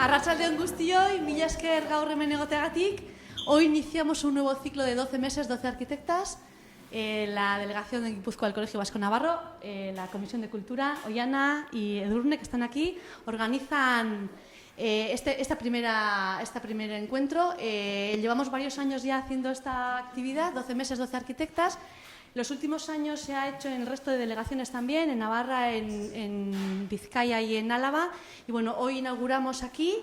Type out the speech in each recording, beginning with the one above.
Arratsaldeon guztioi, mila esker gaur hemen egoteagatik. Hoy iniciamos un nuevo ciclo de 12 meses, 12 arquitectas. La delegación de Guipúzcoa del Colegio Vasco Navarro, la Comisión de Cultura, Ollana y Edurne, que están aquí, organizan este primer encuentro. Llevamos varios años ya haciendo esta actividad, 12 meses, 12 arquitectas. Los últimos años se ha hecho en el resto de delegaciones también, en Navarra, en Vizcaya y en Álava. Y bueno, hoy inauguramos aquí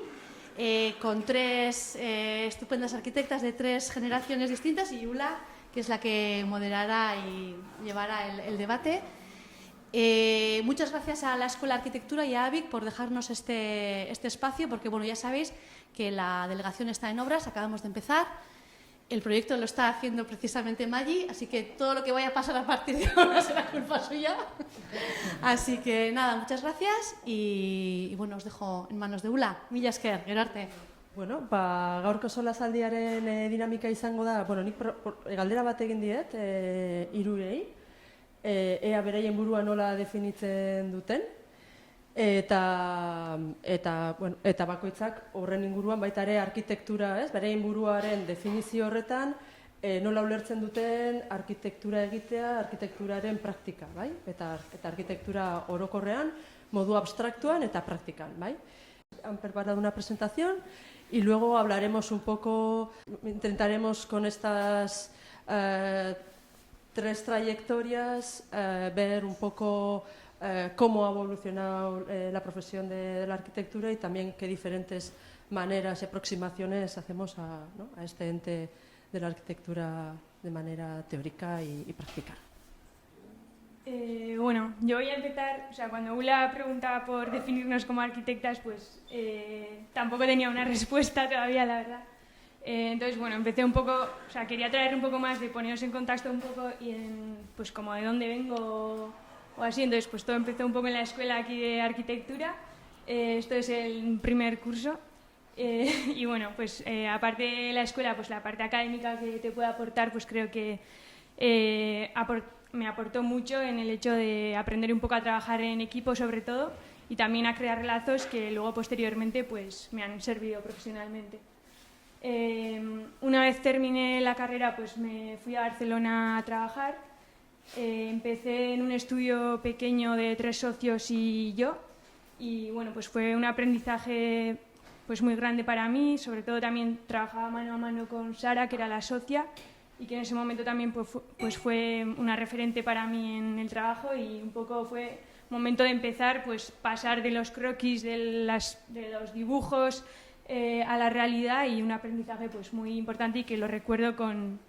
con tres estupendas arquitectas de tres generaciones distintas y Ula, que es la que moderará y llevará el debate. Muchas gracias a la Escuela de Arquitectura y a AVIC por dejarnos este espacio, porque bueno, ya sabéis que la delegación está en obras, acabamos de empezar. El proyecto lo está haciendo precisamente Maggi, así que todo lo que vaya a pasar a partir de ahora será culpa suya. Así que nada, muchas gracias y bueno, os dejo en manos de Ula. Mila esker, gerarte. Bueno, gaurko solasaldiaren dinamika izango da, nik galdera bat egin diet, hirurei, ea beraien burua nola definitzen duten, eta bakoitzak horren inguruan baita ere arkitektura, beraien buruaren definizio horretan nola ulertzen duten arkitektura egitea, arkitekturaren praktika, bai? Eta arkitektura orokorrean, modu abstraktuan eta praktikan, bai? Han preparado una presentación y luego hablaremos un poco, intentaremos con estas tres trayectorias ver un poco cómo ha evolucionado la profesión de la arquitectura y también qué diferentes maneras y aproximaciones hacemos a este ente de la arquitectura de manera teórica y práctica. Bueno, yo voy a empezar, o sea, cuando Ula preguntaba por definirnos como arquitectas, pues tampoco tenía una respuesta todavía, la verdad. Entonces, bueno, empecé un poco, o sea, quería traer un poco más de poneros en contexto un poco y pues como de dónde vengo o así. Entonces, pues todo empezó un poco en la escuela aquí de arquitectura. Esto es el primer curso. Y bueno, pues aparte de la escuela, pues la parte académica que te puede aportar, pues creo que me aportó mucho en el hecho de aprender un poco a trabajar en equipo sobre todo y también a crear lazos que luego posteriormente pues me han servido profesionalmente. Una vez terminé la carrera pues me fui a Barcelona a trabajar. Empecé en un estudio pequeño de 3 socios y yo y bueno, pues fue un aprendizaje pues muy grande para mí, sobre todo también trabajaba mano a mano con Sara, que era la socia y que en ese momento también pues fue una referente para mí en el trabajo y un poco fue momento de empezar, pues pasar de los croquis, de los dibujos a la realidad y un aprendizaje pues muy importante y que lo recuerdo con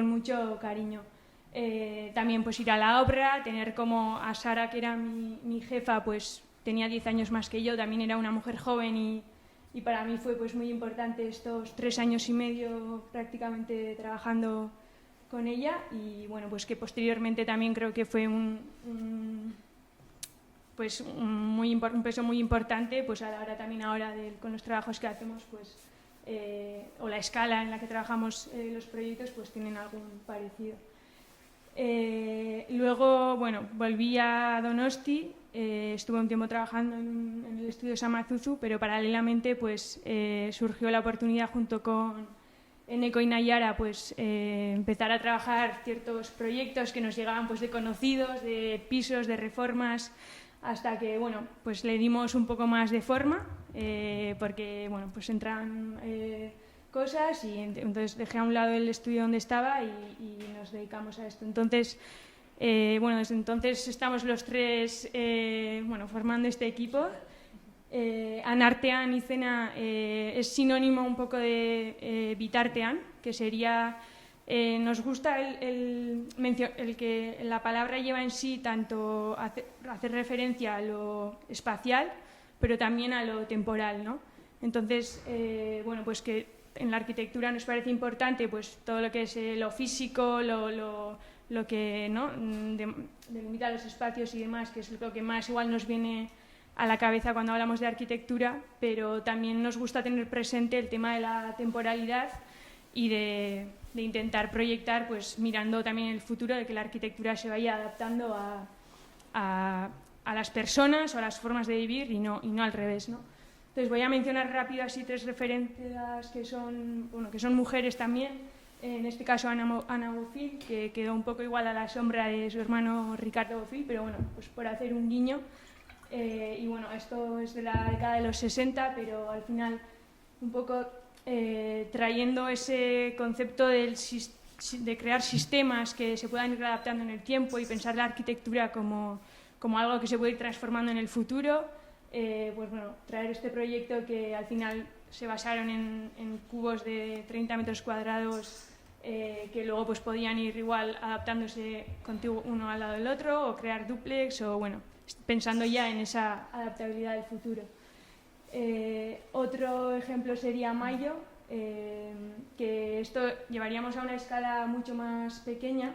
mucho cariño. También pues ir a la obra, tener como a Sara, que era mi jefa, pues tenía 10 años más que yo, también era una mujer joven y para mí fue pues muy importante estos 3 años y medio prácticamente trabajando con ella y bueno, pues que posteriormente también creo que fue un peso muy importante pues a la hora también ahora con los trabajos que hacemos pues o la escala en la que trabajamos los proyectos pues tienen algún parecido. Luego, bueno, volví a Donosti, estuve un tiempo trabajando en el estudio Samazuzu, pero paralelamente pues surgió la oportunidad junto con Eneco y Nayara pues empezar a trabajar ciertos proyectos que nos llegaban pues de conocidos, de pisos, de reformas, hasta que bueno, pues le dimos un poco más de forma, porque bueno, pues entran cosas y entonces dejé a un lado el estudio donde estaba y nos dedicamos a esto. Entonces, bueno, desde entonces estamos los tres formando este equipo. Anartean izena es sinónimo un poco de bitartean, que sería, nos gusta el que la palabra lleva en sí tanto hacer referencia a lo espacial, pero también a lo temporal, ¿no? Entonces, bueno, pues que en la arquitectura nos parece importante pues todo lo que es lo físico, lo que ¿no? delimita los espacios y demás, que es lo que más igual nos viene a la cabeza cuando hablamos de arquitectura, pero también nos gusta tener presente el tema de la temporalidad y de intentar proyectar, pues mirando también el futuro, de que la arquitectura se vaya adaptando a las personas o a las formas de vivir y no al revés, ¿no? Entonces voy a mencionar rápido así 3 referencias que son mujeres también. En este caso Ana Bofill, que quedó un poco igual a la sombra de su hermano Ricardo Bofill, pero bueno, pues por hacer un guiño. Y bueno, esto es de la década de los 60, pero al final un poco trayendo ese concepto de crear sistemas que se puedan ir adaptando en el tiempo y pensar la arquitectura como algo que se puede ir transformando en el futuro. Pues bueno, traer este proyecto que al final se basaron en cubos de 30 metros cuadrados que luego pues podían ir igual adaptándose contigo uno al lado del otro o crear dúplex o bueno, pensando ya en esa adaptabilidad del futuro. Otro ejemplo sería Mayo, que esto llevaríamos a una escala mucho más pequeña,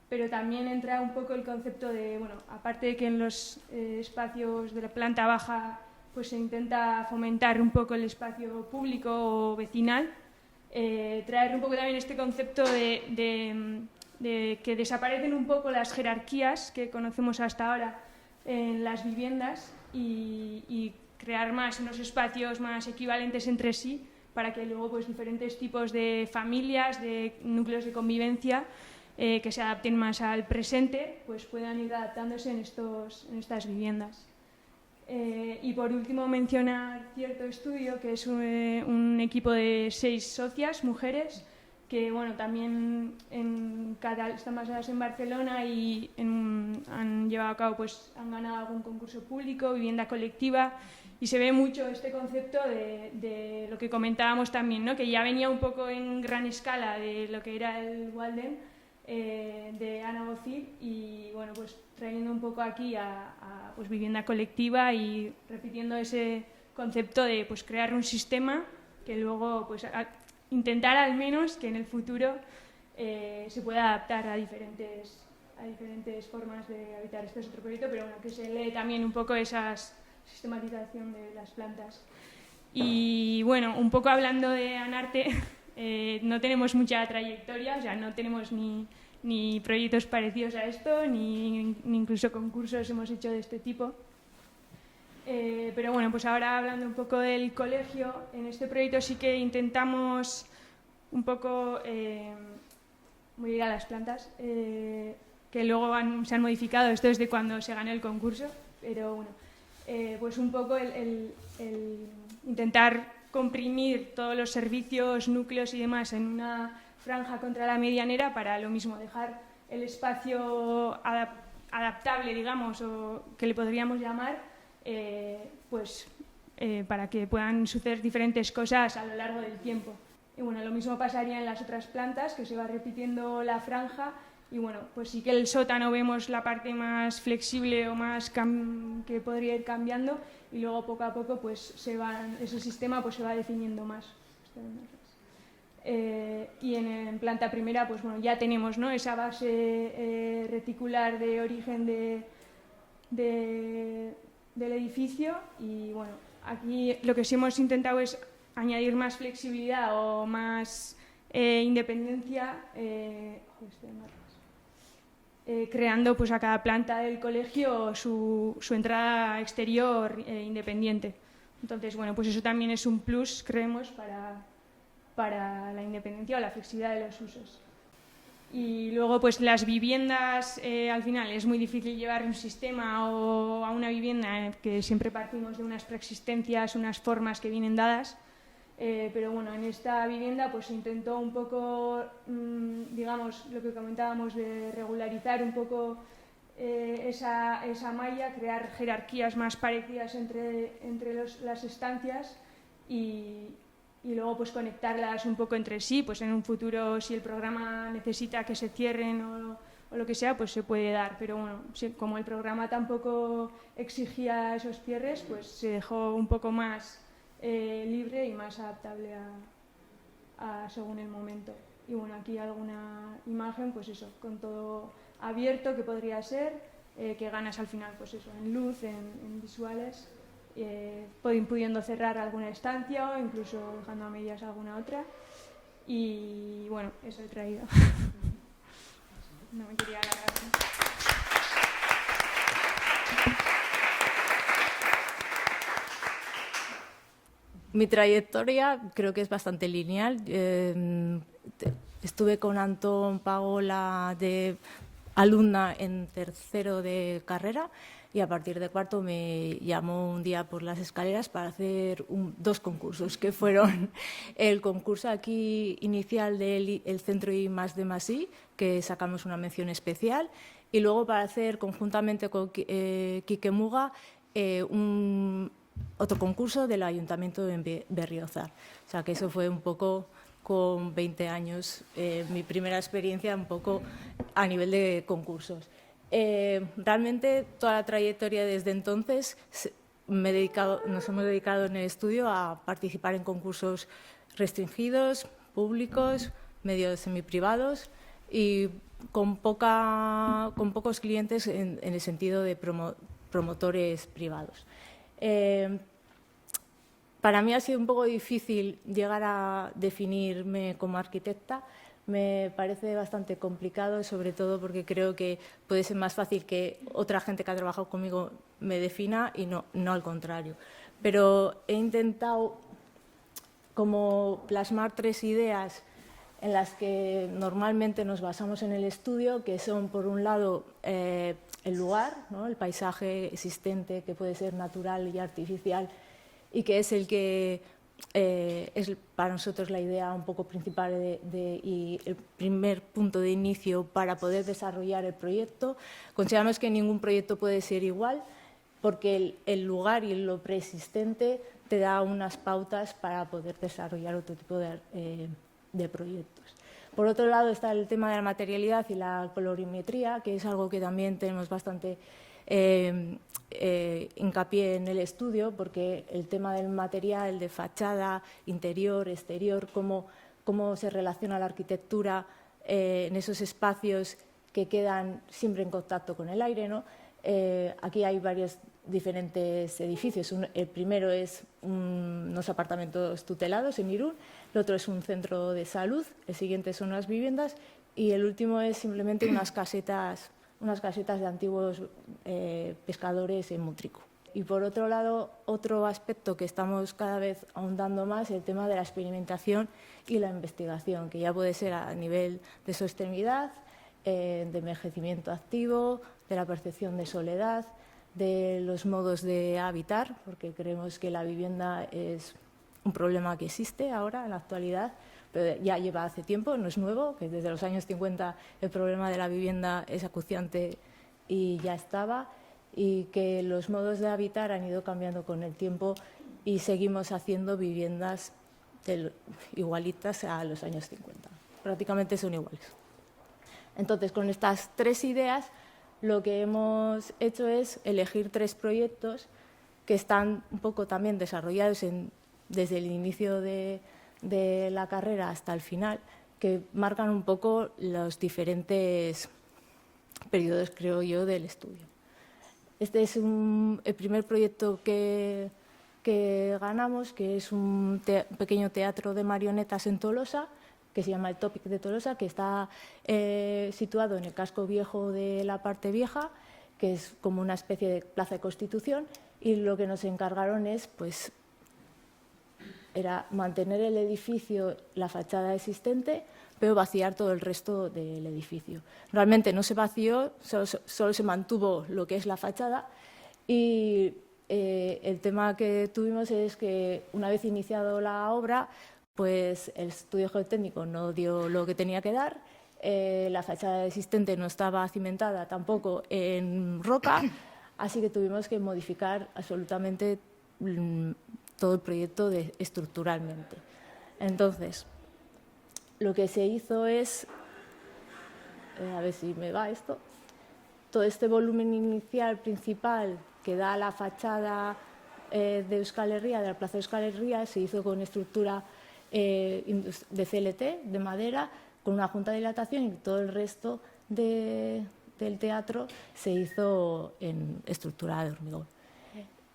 pero también entra un poco el concepto de, bueno, aparte de que en los espacios de la planta baja pues se intenta fomentar un poco el espacio público o vecinal, traer un poco también este concepto de que desaparecen un poco las jerarquías que conocemos hasta ahora en las viviendas y crear más unos espacios más equivalentes entre sí para que luego pues diferentes tipos de familias, de núcleos de convivencia que se adapten más al presente, pues puedan ir adaptándose en estas viviendas. Y por último mencionar cierto estudio que es un equipo de 6 socias, mujeres, que bueno, también están basadas en Barcelona y han llevado a cabo, pues han ganado algún concurso público, vivienda colectiva, y se ve mucho este concepto de lo que comentábamos también, ¿no? Que ya venía un poco en gran escala de lo que era el Walden, de Ana Bofill y bueno, pues trayendo un poco aquí a pues, vivienda colectiva y repitiendo ese concepto de pues crear un sistema que luego pues intentar al menos que en el futuro se pueda adaptar a diferentes formas de habitar. Este es otro proyecto, pero bueno, que se lee también un poco esa sistematización de las plantas. Y bueno, un poco hablando de Anarte, no tenemos mucha trayectoria, o sea, no tenemos ni proyectos parecidos a esto, ni incluso concursos hemos hecho de este tipo. Pero bueno, pues ahora hablando un poco del colegio, en este proyecto sí que intentamos un poco, voy a ir a las plantas, que luego se han modificado, esto es de cuando se ganó el concurso, pero bueno, pues un poco el intentar comprimir todos los servicios, núcleos y demás en una franja contra la medianera para lo mismo, dejar el espacio adaptable, digamos, o que le podríamos llamar, para que puedan suceder diferentes cosas a lo largo del tiempo. Y bueno, lo mismo pasaría en las otras plantas, que se va repitiendo la franja. Y bueno, pues sí que el sótano vemos la parte más flexible o más que podría ir cambiando y luego poco a poco pues ese sistema pues se va definiendo más. Y en planta primera pues bueno, ya tenemos, ¿no?, esa base reticular de origen del edificio y bueno, aquí lo que sí hemos intentado es añadir más flexibilidad o más independencia, creando pues a cada planta del colegio su entrada exterior independiente. Entonces, bueno, pues eso también es un plus, creemos, para la independencia o la flexibilidad de los usos. Y luego, pues las viviendas, al final es muy difícil llevar un sistema o a una vivienda que siempre partimos de unas preexistencias, unas formas que vienen dadas. Pero bueno, en esta vivienda pues se intentó un poco, digamos, lo que comentábamos de regularizar un poco esa malla, crear jerarquías más parecidas entre las estancias y luego pues conectarlas un poco entre sí, pues en un futuro si el programa necesita que se cierren o lo que sea, pues se puede dar, pero bueno, como el programa tampoco exigía esos cierres, pues se dejó un poco más libre y más adaptable según el momento. Y bueno, aquí alguna imagen, pues eso, con todo abierto que podría ser, que ganas al final, pues eso, en luz, en visuales, pudiendo cerrar alguna estancia o incluso dejando a medias alguna otra. Y bueno, eso he traído. No me quería alargar. Mi trayectoria creo que es bastante lineal. Estuve con Antón Pagola de alumna en tercero de carrera y a partir de cuarto me llamó un día por las escaleras para hacer dos concursos, que fueron el concurso aquí inicial del Centro I+D+I, que sacamos una mención especial, y luego para hacer conjuntamente con Quique Muga otro concurso del Ayuntamiento de Berriozar. O sea que eso fue un poco, con 20 años, mi primera experiencia un poco a nivel de concursos. Realmente toda la trayectoria desde entonces nos hemos dedicado en el estudio a participar en concursos restringidos, públicos, medios semiprivados y con pocos clientes en el sentido de promotores privados. Para mí ha sido un poco difícil llegar a definirme como arquitecta. Me parece bastante complicado, sobre todo porque creo que puede ser más fácil que otra gente que ha trabajado conmigo me defina y no al contrario. Pero he intentado como plasmar tres ideas en las que normalmente nos basamos en el estudio, que son, por un lado, el lugar, ¿no? El paisaje existente, que puede ser natural y artificial, y que es el que es para nosotros la idea un poco principal y el primer punto de inicio para poder desarrollar el proyecto. Consideramos que ningún proyecto puede ser igual, porque el lugar y lo preexistente te da unas pautas para poder desarrollar otro tipo de proyectos. Por otro lado está el tema de la materialidad y la colorimetría, que es algo que también tenemos bastante hincapié en el estudio, porque el tema del material, de fachada, interior, exterior, cómo se relaciona la arquitectura en esos espacios que quedan siempre en contacto con el aire, ¿no? Aquí hay varios diferentes edificios. El primero es unos apartamentos tutelados en Irún, el otro es un centro de salud, el siguiente son unas viviendas y el último es simplemente unas casetas de antiguos pescadores en Mutriku. Y por otro lado, otro aspecto que estamos cada vez ahondando más es el tema de la experimentación y la investigación, que ya puede ser a nivel de sostenibilidad, de envejecimiento activo, de la percepción de soledad, de los modos de habitar, porque creemos que la vivienda es un problema que existe ahora, en la actualidad, pero ya lleva hace tiempo, no es nuevo, que desde los años 50 el problema de la vivienda es acuciante y ya estaba, y que los modos de habitar han ido cambiando con el tiempo y seguimos haciendo viviendas igualitas a los años 50. Prácticamente son iguales. Entonces, con estas tres ideas, lo que hemos hecho es elegir tres proyectos que están un poco también desarrollados desde el inicio de la carrera hasta el final, que marcan un poco los diferentes periodos, creo yo, del estudio. Este es el primer proyecto que ganamos, que es un pequeño teatro de marionetas en Tolosa, que se llama el Topic de Tolosa, que está situado en el casco viejo de la parte vieja, que es como una especie de plaza de Constitución, y lo que nos encargaron era mantener el edificio, la fachada existente, pero vaciar todo el resto del edificio. Realmente no se vació, solo se mantuvo lo que es la fachada, y el tema que tuvimos es que una vez iniciado la obra, pues el estudio geotécnico no dio lo que tenía que dar, la fachada existente no estaba cimentada tampoco en roca, así que tuvimos que modificar absolutamente todo el proyecto estructuralmente. Entonces, lo que se hizo es, a ver si me va esto, todo este volumen inicial principal que da la fachada de Euskal Herria, de la plaza de Euskal Herria, se hizo con estructura de CLT, de madera, con una junta de dilatación, y todo el resto del teatro se hizo en estructura de hormigón.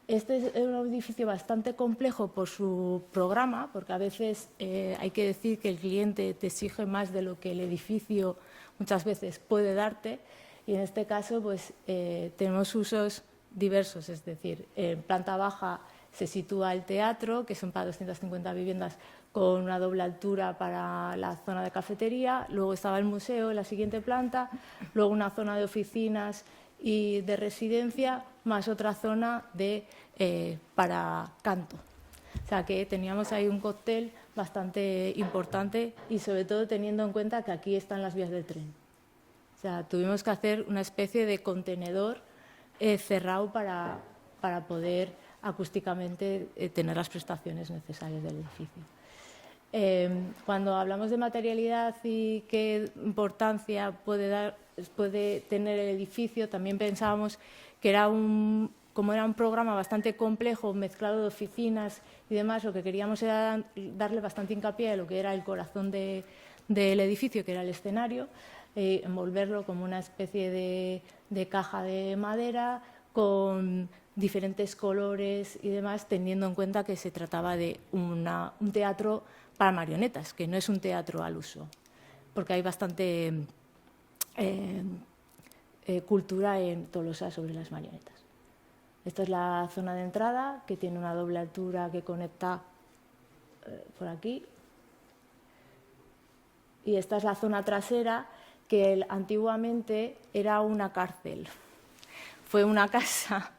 Este es un edificio bastante complejo por su programa, porque a veces hay que decir que el cliente te exige más de lo que el edificio muchas veces puede darte, y en este caso pues, tenemos usos diversos, es decir, en planta baja se sitúa el teatro, que son para 250 viviendas con una doble altura para la zona de cafetería, luego estaba el museo en la siguiente planta, luego una zona de oficinas y de residencia, más otra zona para canto. O sea que teníamos ahí un cóctel bastante importante, y sobre todo teniendo en cuenta que aquí están las vías del tren. O sea, tuvimos que hacer una especie de contenedor cerrado para poder acústicamente tener las prestaciones necesarias del edificio. Cuando hablamos de materialidad y qué importancia puede tener el edificio, también pensábamos que como era un programa bastante complejo, mezclado de oficinas y demás, lo que queríamos era darle bastante hincapié a lo que era el corazón del edificio, que era el escenario, envolverlo como una especie de caja de madera con diferentes colores y demás, teniendo en cuenta que se trataba de un teatro para marionetas, que no es un teatro al uso, porque hay bastante cultura en Tolosa sobre las marionetas. Esta es la zona de entrada, que tiene una doble altura que conecta por aquí. Y esta es la zona trasera, que antiguamente era una cárcel. Fue una casa,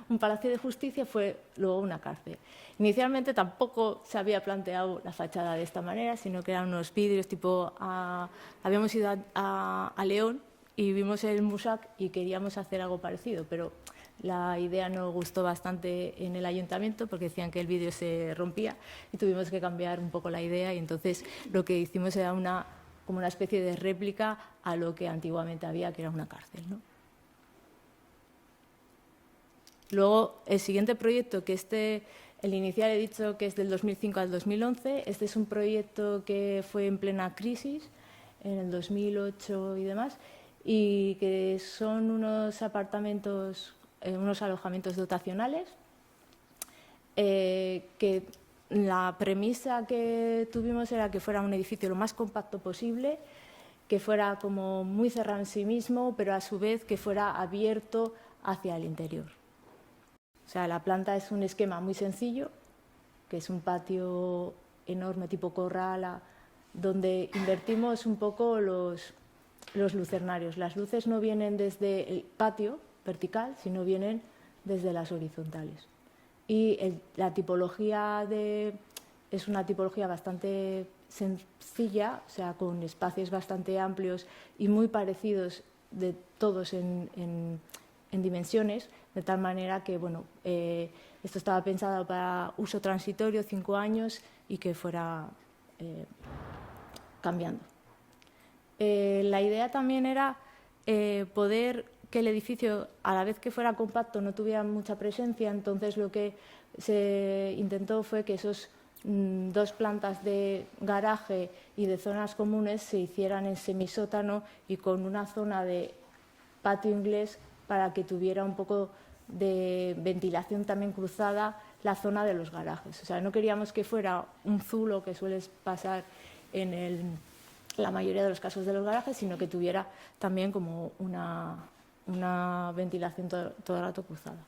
un palacio de justicia, fue luego una cárcel. Inicialmente tampoco se había planteado la fachada de esta manera, sino que eran unos vidrios tipo... habíamos ido a León y vimos el Musac y queríamos hacer algo parecido, pero la idea nos gustó bastante en el ayuntamiento porque decían que el vidrio se rompía y tuvimos que cambiar un poco la idea, y entonces lo que hicimos era como una especie de réplica a lo que antiguamente había, que era una cárcel, ¿no? Luego, el siguiente proyecto, que el inicial he dicho que es del 2005 al 2011, este es un proyecto que fue en plena crisis, en el 2008 y demás, y que son unos apartamentos, unos alojamientos dotacionales, que la premisa que tuvimos era que fuera un edificio lo más compacto posible, que fuera como muy cerrado en sí mismo, pero a su vez que fuera abierto hacia el interior. O sea, la planta es un esquema muy sencillo, que es un patio enorme tipo corral, donde invertimos un poco los lucernarios. Las luces no vienen desde el patio vertical, sino vienen desde las horizontales. Y la tipología es una tipología bastante sencilla, o sea, con espacios bastante amplios y muy parecidos de todos en dimensiones, de tal manera que, bueno, esto estaba pensado para uso transitorio, 5 años, y que fuera cambiando. La idea también era poder que el edificio, a la vez que fuera compacto, no tuviera mucha presencia. Entonces lo que se intentó fue que esos 2 plantas de garaje y de zonas comunes se hicieran en semisótano y con una zona de patio inglés para que tuviera un poco de ventilación también cruzada la zona de los garajes. O sea, no queríamos que fuera un zulo que suele pasar en la mayoría de los casos de los garajes, sino que tuviera también como una ventilación todo el rato cruzada.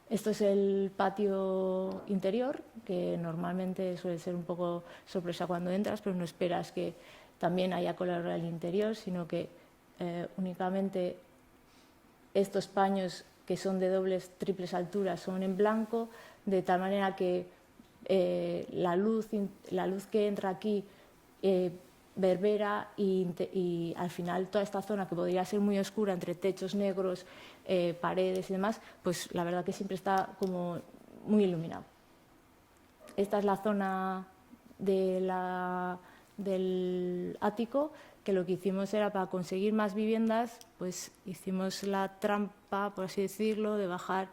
Esto es el patio interior, que normalmente suele ser un poco sorpresa cuando entras, pero no esperas que también haya color al interior, sino que únicamente estos paños, que son de dobles, triples alturas, son en blanco, de tal manera que la luz que entra aquí verbera y al final toda esta zona, que podría ser muy oscura entre techos negros, paredes y demás, pues la verdad que siempre está como muy iluminado. Esta es la zona del ático, que lo que hicimos era, para conseguir más viviendas, pues hicimos la trampa, por así decirlo, de bajar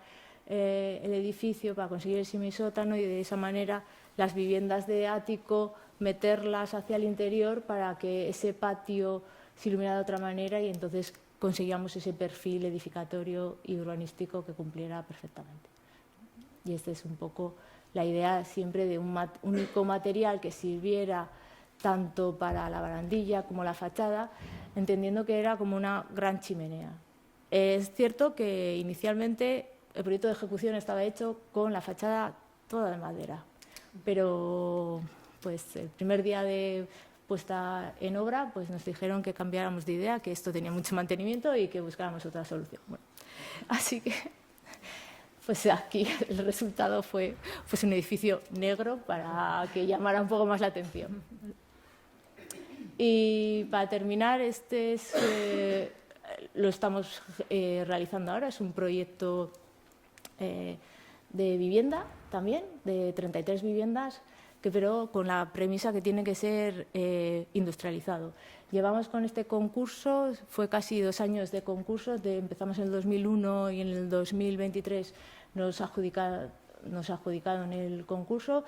el edificio para conseguir el semisótano, y de esa manera las viviendas de ático, meterlas hacia el interior para que ese patio se iluminara de otra manera y entonces conseguíamos ese perfil edificatorio y urbanístico que cumpliera perfectamente. Y esta es un poco la idea siempre de un único material que sirviera tanto para la barandilla como la fachada, entendiendo que era como una gran chimenea. Es cierto que inicialmente el proyecto de ejecución estaba hecho con la fachada toda de madera, pero pues el primer día de puesta en obra pues nos dijeron que cambiáramos de idea, que esto tenía mucho mantenimiento y que buscáramos otra solución. Bueno, así que pues aquí el resultado fue pues un edificio negro para que llamara un poco más la atención. Y para terminar, lo estamos realizando ahora, es un proyecto de vivienda también, de 33 viviendas, pero con la premisa que tiene que ser industrializado. Llevamos con este concurso, fue casi 2 años de concursos, empezamos en el 2001 y en el 2023 nos adjudicaron el concurso,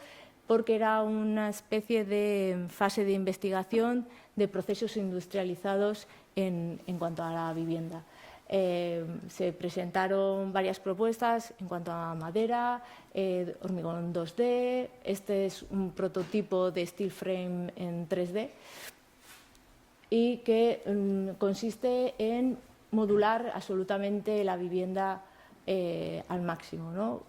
porque era una especie de fase de investigación de procesos industrializados en cuanto a la vivienda. Se presentaron varias propuestas en cuanto a madera, hormigón 2D, este es un prototipo de steel frame en 3D y que consiste en modular absolutamente la vivienda al máximo, ¿no?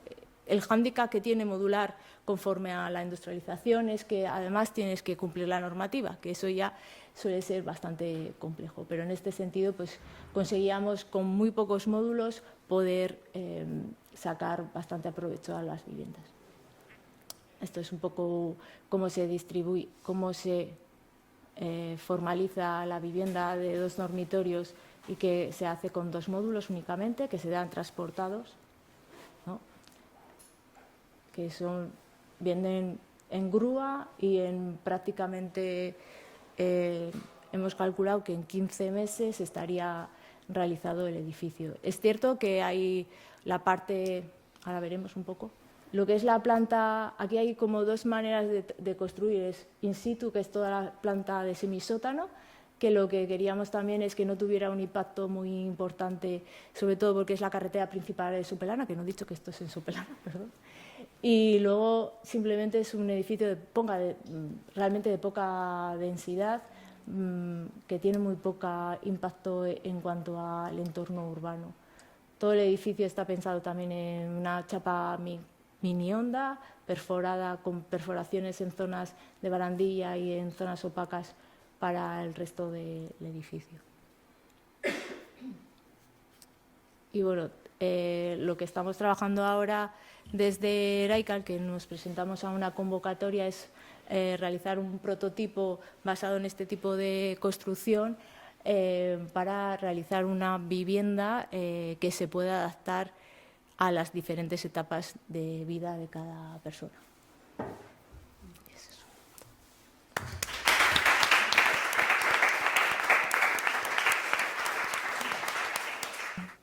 El hándicap que tiene modular conforme a la industrialización es que además tienes que cumplir la normativa, que eso ya suele ser bastante complejo, pero en este sentido pues conseguíamos con muy pocos módulos poder sacar bastante provecho a las viviendas. Esto es un poco cómo se distribuye, cómo se formaliza la vivienda de 2 dormitorios y que se hace con 2 módulos únicamente, que se dan transportados, ¿no? Que vienen en grúa y prácticamente hemos calculado que en 15 meses estaría realizado el edificio. Es cierto que hay la parte, ahora veremos un poco, lo que es la planta, aquí hay como 2 maneras de construir, es in situ, que es toda la planta de semisótano, que lo que queríamos también es que no tuviera un impacto muy importante, sobre todo porque es la carretera principal de Sopelana, que no he dicho que esto es en Sopelana, perdón. Y luego simplemente es un edificio realmente de poca densidad, que tiene muy poco impacto en cuanto al entorno urbano. Todo el edificio está pensado también en una chapa mini honda, perforada con perforaciones en zonas de barandilla y en zonas opacas para el resto del edificio. Y bueno, lo que estamos trabajando ahora desde Raical, que nos presentamos a una convocatoria, es realizar un prototipo basado en este tipo de construcción para realizar una vivienda que se pueda adaptar a las diferentes etapas de vida de cada persona.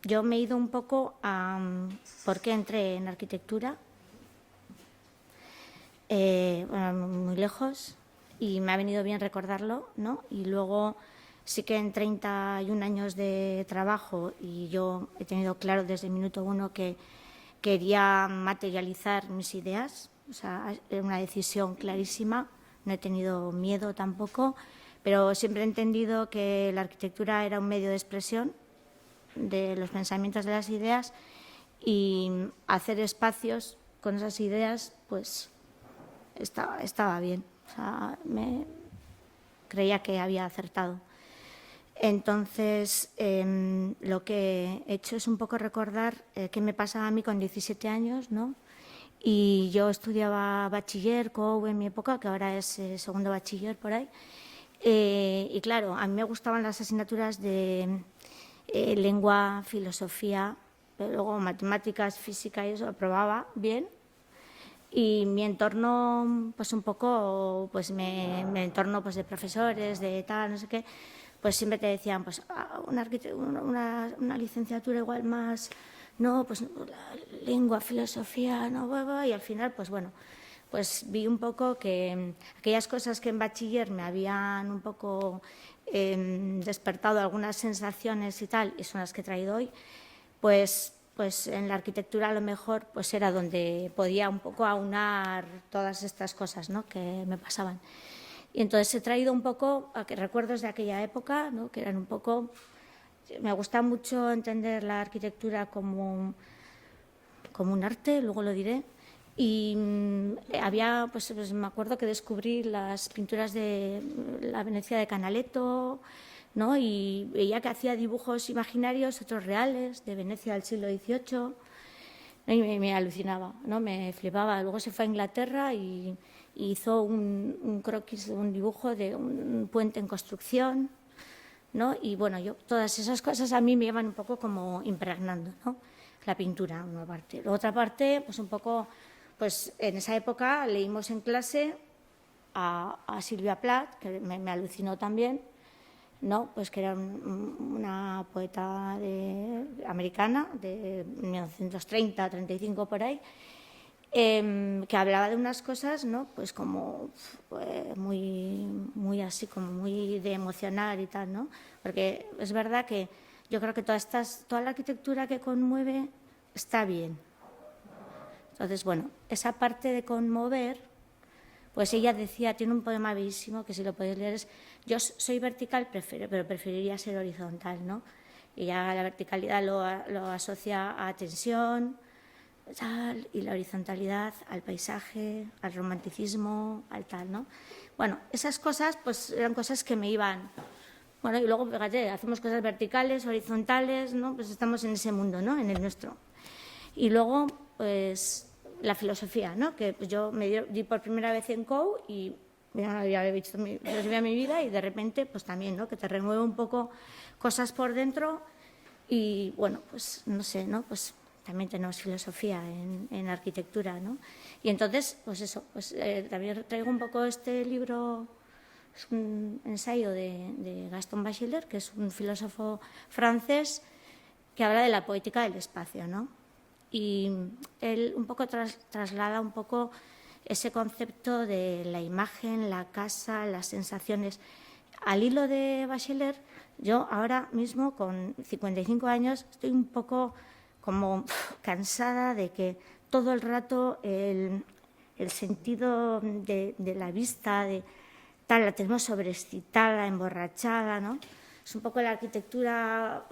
Yo me he ido un poco a por qué entré en arquitectura, bueno, muy lejos, y me ha venido bien recordarlo, ¿no? Y luego sí que en 31 años de trabajo, y yo he tenido claro desde el minuto 1 que quería materializar mis ideas, o sea, era una decisión clarísima, no he tenido miedo tampoco, pero siempre he entendido que la arquitectura era un medio de expresión de los pensamientos, de las ideas, y hacer espacios con esas ideas pues estaba bien, o sea, creía que había acertado. Entonces, lo que he hecho es un poco recordar qué me pasaba a mí con 17 años, ¿no? Y yo estudiaba bachiller, COU en mi época, que ahora es segundo bachiller por ahí, y claro, a mí me gustaban las asignaturas de lengua, filosofía, pero luego matemáticas, física y eso aprobaba bien. Y mi entorno, pues un poco, pues mi entorno pues de profesores, de tal, no sé qué, pues siempre te decían, pues una licenciatura igual más, no, pues la lengua, filosofía, no, y al final, pues bueno, pues vi un poco que aquellas cosas que en bachiller me habían un poco despertado algunas sensaciones y tal, y son las que he traído hoy, pues en la arquitectura a lo mejor pues era donde podía un poco aunar todas estas cosas, ¿no?, que me pasaban. Y entonces he traído un poco recuerdos de aquella época, ¿no?, que eran un poco... Me gusta mucho entender la arquitectura como un arte, luego lo diré. Y había, pues me acuerdo que descubrí las pinturas de la Venecia de Canaletto, ¿no?, y veía que hacía dibujos imaginarios, otros reales, de Venecia del siglo XVIII, y me alucinaba, ¿no?, me flipaba. Luego se fue a Inglaterra y hizo un croquis, un dibujo de un puente en construcción, ¿no? Y bueno, todas esas cosas a mí me iban un poco como impregnando, ¿no?, la pintura, una parte. La otra parte, pues un poco, pues en esa época leímos en clase a Sylvia Plath, que me alucinó también, ¿no?, pues que era una poeta americana de 1930, 35 por ahí, que hablaba de unas cosas, ¿no?, pues como muy así, como muy de emocionar y tal, ¿no? Porque es verdad que yo creo que toda la arquitectura que conmueve está bien. Entonces, bueno, esa parte de conmover, pues ella decía, tiene un poema bellísimo que si lo podéis leer es: yo soy vertical, pero preferiría ser horizontal, ¿no? Y ya la verticalidad lo asocia a tensión, tal, y la horizontalidad al paisaje, al romanticismo, al tal, ¿no? Bueno, esas cosas pues eran cosas que me iban... Bueno, y luego, fíjate, hacemos cosas verticales, horizontales, ¿no? Pues estamos en ese mundo, ¿no?, en el nuestro. Y luego, pues, la filosofía, ¿no?, que pues, yo me di por primera vez en COU y yo no había visto filosofía en mi vida, y de repente, pues también, ¿no?, que te remueve un poco cosas por dentro. Y bueno, pues no sé, ¿no?, pues también tenemos filosofía en arquitectura, ¿no? Y entonces, pues eso, pues también traigo un poco este libro. Es un ensayo de Gaston Bachelard, que es un filósofo francés que habla de la poética del espacio, ¿no? Y él un poco traslada un poco ese concepto de la imagen, la casa, las sensaciones. Al hilo de Bachelard, yo ahora mismo, con 55 años, estoy un poco como cansada de que todo el rato el sentido de la vista, la tenemos sobreexcitada, emborrachada, ¿no? Es un poco la arquitectura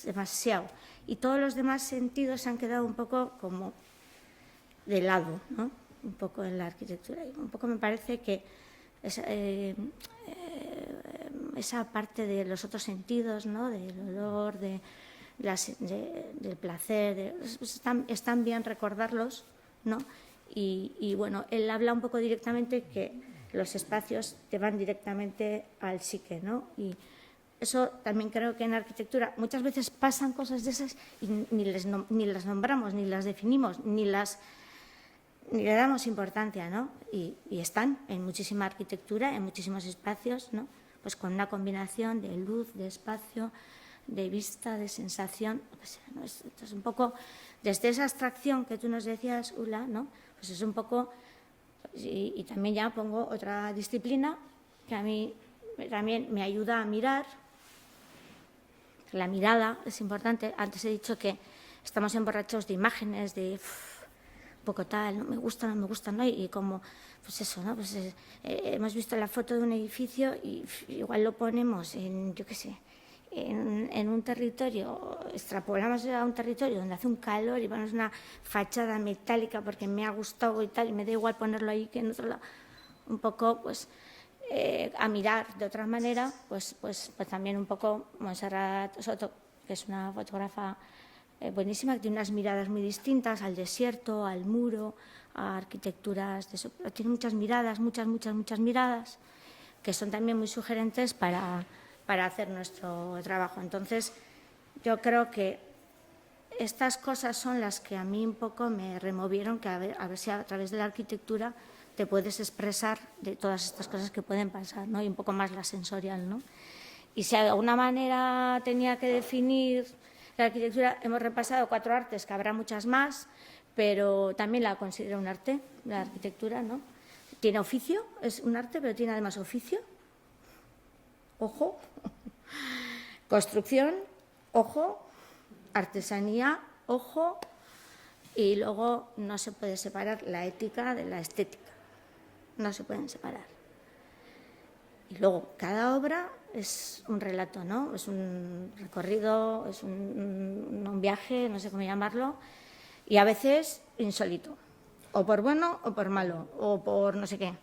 demasiado. Y todos los demás sentidos se han quedado un poco como de lado, ¿no?, un poco en la arquitectura. Y un poco me parece que esa parte de los otros sentidos, ¿no?, del olor, del placer, están bien recordarlos, ¿no? Y bueno, él habla un poco directamente que los espacios te van directamente al psique, ¿no? Y eso también creo que en arquitectura muchas veces pasan cosas de esas y ni las nombramos, ni las definimos, ni le damos importancia, ¿no? Y están en muchísima arquitectura, en muchísimos espacios, ¿no? Pues con una combinación de luz, de espacio, de vista, de sensación. ¿No? Esto es un poco, desde esa abstracción que tú nos decías, Ula, ¿no? Pues es un poco... Y también ya pongo otra disciplina que a mí también me ayuda a mirar. La mirada es importante. Antes he dicho que estamos emborrachados de imágenes, de un poco tal, no me gusta, ¿no? Y como, pues eso, ¿no? Pues hemos visto la foto de un edificio y igual lo ponemos en, yo qué sé, en un territorio, extrapolamos a un territorio donde hace un calor y ponemos una fachada metálica porque me ha gustado y tal, y me da igual ponerlo ahí que en otro lado. Un poco, pues, a mirar de otra manera, pues también un poco Montserrat Soto, que es una fotógrafa buenísima, que tiene unas miradas muy distintas al desierto, al muro, a arquitecturas, tiene muchas miradas, muchas miradas, que son también muy sugerentes para hacer nuestro trabajo. Entonces, yo creo que estas cosas son las que a mí un poco me removieron, que a ver si a través de la arquitectura te puedes expresar de todas estas cosas que pueden pasar, ¿no? Y un poco más la sensorial, ¿no? Y si de alguna manera tenía que definir la arquitectura, hemos repasado 4 artes, que habrá muchas más, pero también la considero un arte, la arquitectura, ¿no? Tiene oficio, es un arte, pero tiene además oficio. Ojo. Construcción, ojo. Artesanía, ojo. Y luego no se puede separar la ética de la estética. No se pueden separar. Y luego, cada obra es un relato, ¿no? Es un recorrido, es un viaje, no sé cómo llamarlo, y a veces insólito. O por bueno o por malo, o por no sé qué.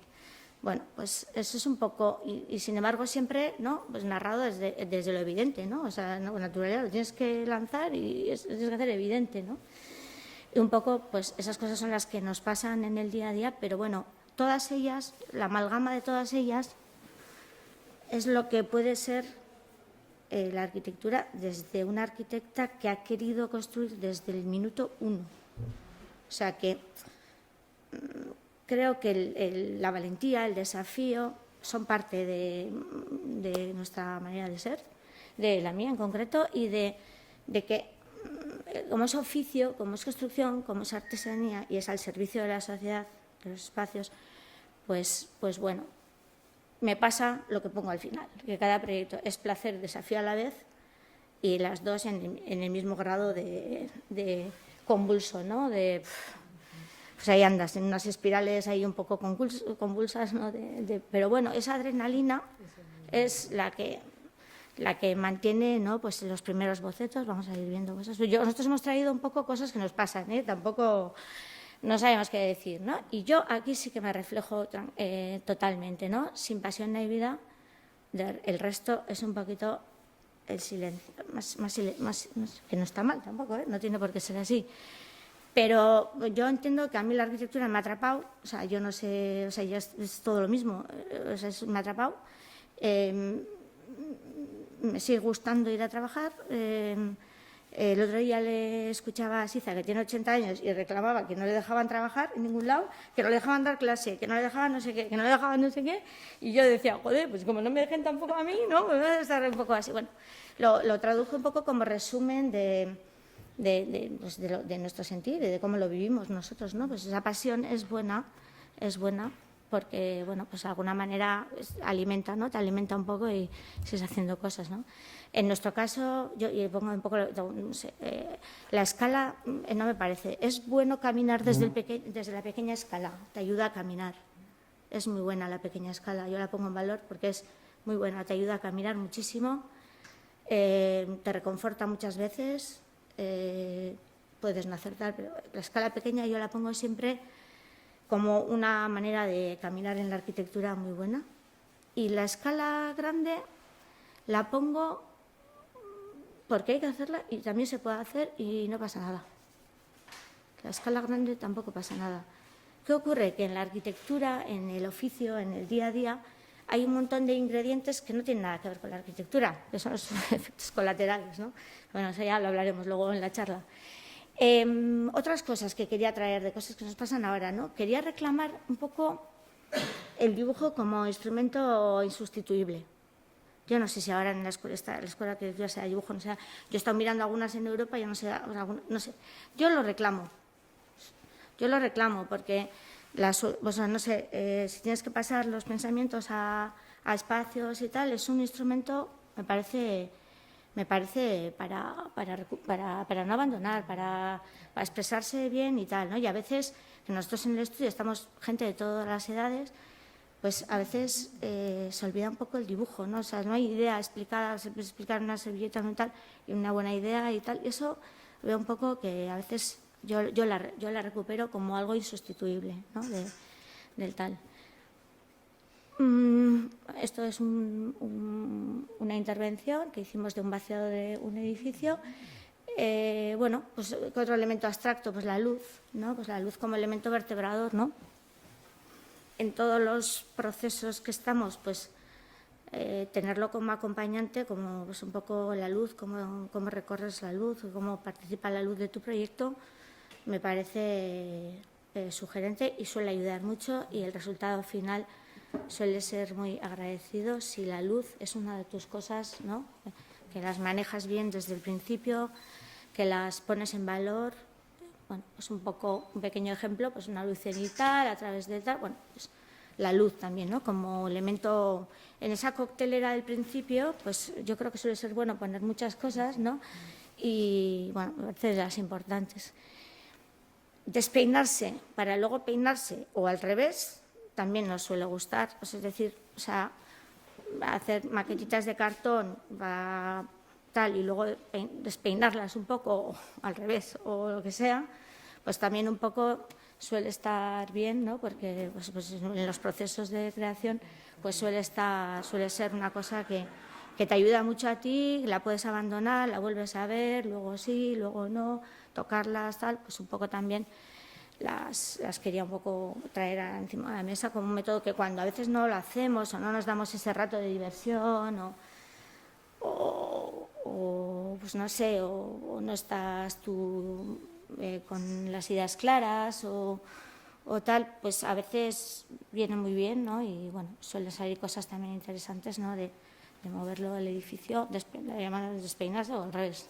Bueno, pues eso es un poco, y sin embargo siempre, ¿no? Pues narrado desde lo evidente, ¿no? O sea, no, naturalidad lo tienes que lanzar y tienes que hacer evidente, ¿no? Y un poco, pues esas cosas son las que nos pasan en el día a día, pero bueno, todas ellas, la amalgama de todas ellas, es lo que puede ser la arquitectura desde una arquitecta que ha querido construir desde el minuto 1. O sea que creo que la valentía, el desafío, son parte de nuestra manera de ser, de la mía en concreto, y de que como es oficio, como es construcción, como es artesanía y es al servicio de la sociedad, de los espacios, pues bueno, me pasa lo que pongo al final, que cada proyecto es placer, desafío a la vez, y las dos en el mismo grado de convulso, ¿no? Pues ahí andas, en unas espirales ahí un poco convulsas, ¿no? Pero bueno, esa adrenalina es la que mantiene, ¿no? Pues los primeros bocetos, vamos a ir viendo cosas. Nosotros hemos traído un poco cosas que nos pasan, tampoco no sabemos qué decir, ¿no? Y yo aquí sí que me reflejo totalmente, ¿no? Sin pasión no hay vida, el resto es un poquito el silencio, más que no está mal tampoco, no tiene por qué ser así. Pero yo entiendo que a mí la arquitectura me ha atrapado, o sea, yo no sé, o sea, ya es todo lo mismo, o sea, me ha atrapado. Me sigue gustando ir a trabajar. El otro día le escuchaba a Siza, que tiene 80 años, y reclamaba que no le dejaban trabajar en ningún lado, que no le dejaban dar clase, que no le dejaban no sé qué, que no le dejaban no sé qué. Y yo decía, joder, pues como no me dejen tampoco a mí, ¿no? Pues voy a estar un poco así. Bueno, lo traduje un poco como resumen de nuestro sentir y de cómo lo vivimos nosotros, ¿no? Pues esa pasión es buena porque, bueno, pues de alguna manera alimenta, ¿no? Te alimenta un poco y sigues haciendo cosas, ¿no? En nuestro caso, yo pongo un poco, no sé, la escala no me parece. Es bueno caminar desde la pequeña escala, te ayuda a caminar. Es muy buena la pequeña escala, yo la pongo en valor porque es muy buena, te ayuda a caminar muchísimo, te reconforta muchas veces. Puedes no acertar, pero la escala pequeña yo la pongo siempre como una manera de caminar en la arquitectura muy buena, y la escala grande la pongo porque hay que hacerla y también se puede hacer y no pasa nada. La escala grande tampoco pasa nada. ¿Qué ocurre? Que en la arquitectura, en el oficio, en el día a día, hay un montón de ingredientes que no tienen nada que ver con la arquitectura, que son los efectos colaterales, ¿no? Bueno, eso ya lo hablaremos luego en la charla. Otras cosas que quería traer, de cosas que nos pasan ahora, ¿no? Quería reclamar un poco el dibujo como instrumento insustituible. Yo no sé si ahora en la escuela de arquitectura sea dibujo, no sea. Yo he estado mirando algunas en Europa y yo no sé, no sé. Yo lo reclamo porque no sé, si tienes que pasar los pensamientos a espacios y tal, es un instrumento, me parece para no abandonar, para expresarse bien y tal, ¿no? Y a veces, que nosotros en el estudio estamos gente de todas las edades, pues a veces se olvida un poco el dibujo, ¿no? O sea, no hay idea explicada, se puede explicar una servilleta y tal, y una buena idea y tal, y eso veo un poco que a veces yo la recupero como algo insustituible, ¿no? Del tal. Esto es una intervención que hicimos de un vaciado de un edificio. Bueno, pues otro elemento abstracto, pues la luz, ¿no? Pues la luz como elemento vertebrador, ¿no? En todos los procesos que estamos, pues tenerlo como acompañante, como pues un poco la luz, cómo recorres la luz, cómo participa la luz de tu proyecto, me parece sugerente y suele ayudar mucho, y el resultado final suele ser muy agradecido si la luz es una de tus cosas, ¿no? Que las manejas bien desde el principio, que las pones en valor, bueno, pues un poco, un pequeño ejemplo, pues una luz cenital a través de tal, bueno, pues la luz también, ¿no? Como elemento en esa coctelera del principio, pues yo creo que suele ser bueno poner muchas cosas, ¿no? Y, bueno, a veces las importantes. Despeinarse para luego peinarse o al revés también nos suele gustar, pues es decir, o sea, hacer maquetitas de cartón tal y luego despeinarlas un poco o al revés o lo que sea, pues también un poco suele estar bien, ¿no? Porque pues en los procesos de creación pues suele ser una cosa que te ayuda mucho a ti, la puedes abandonar, la vuelves a ver, luego sí, luego no, tocarlas, tal, pues un poco también las quería un poco traer encima de la mesa como un método que cuando a veces no lo hacemos o no nos damos ese rato de diversión o pues no sé, o no estás tú con las ideas claras o tal, pues a veces viene muy bien, ¿no? Y bueno, suelen salir cosas también interesantes, ¿no? De moverlo el edificio, despeinarse o al revés.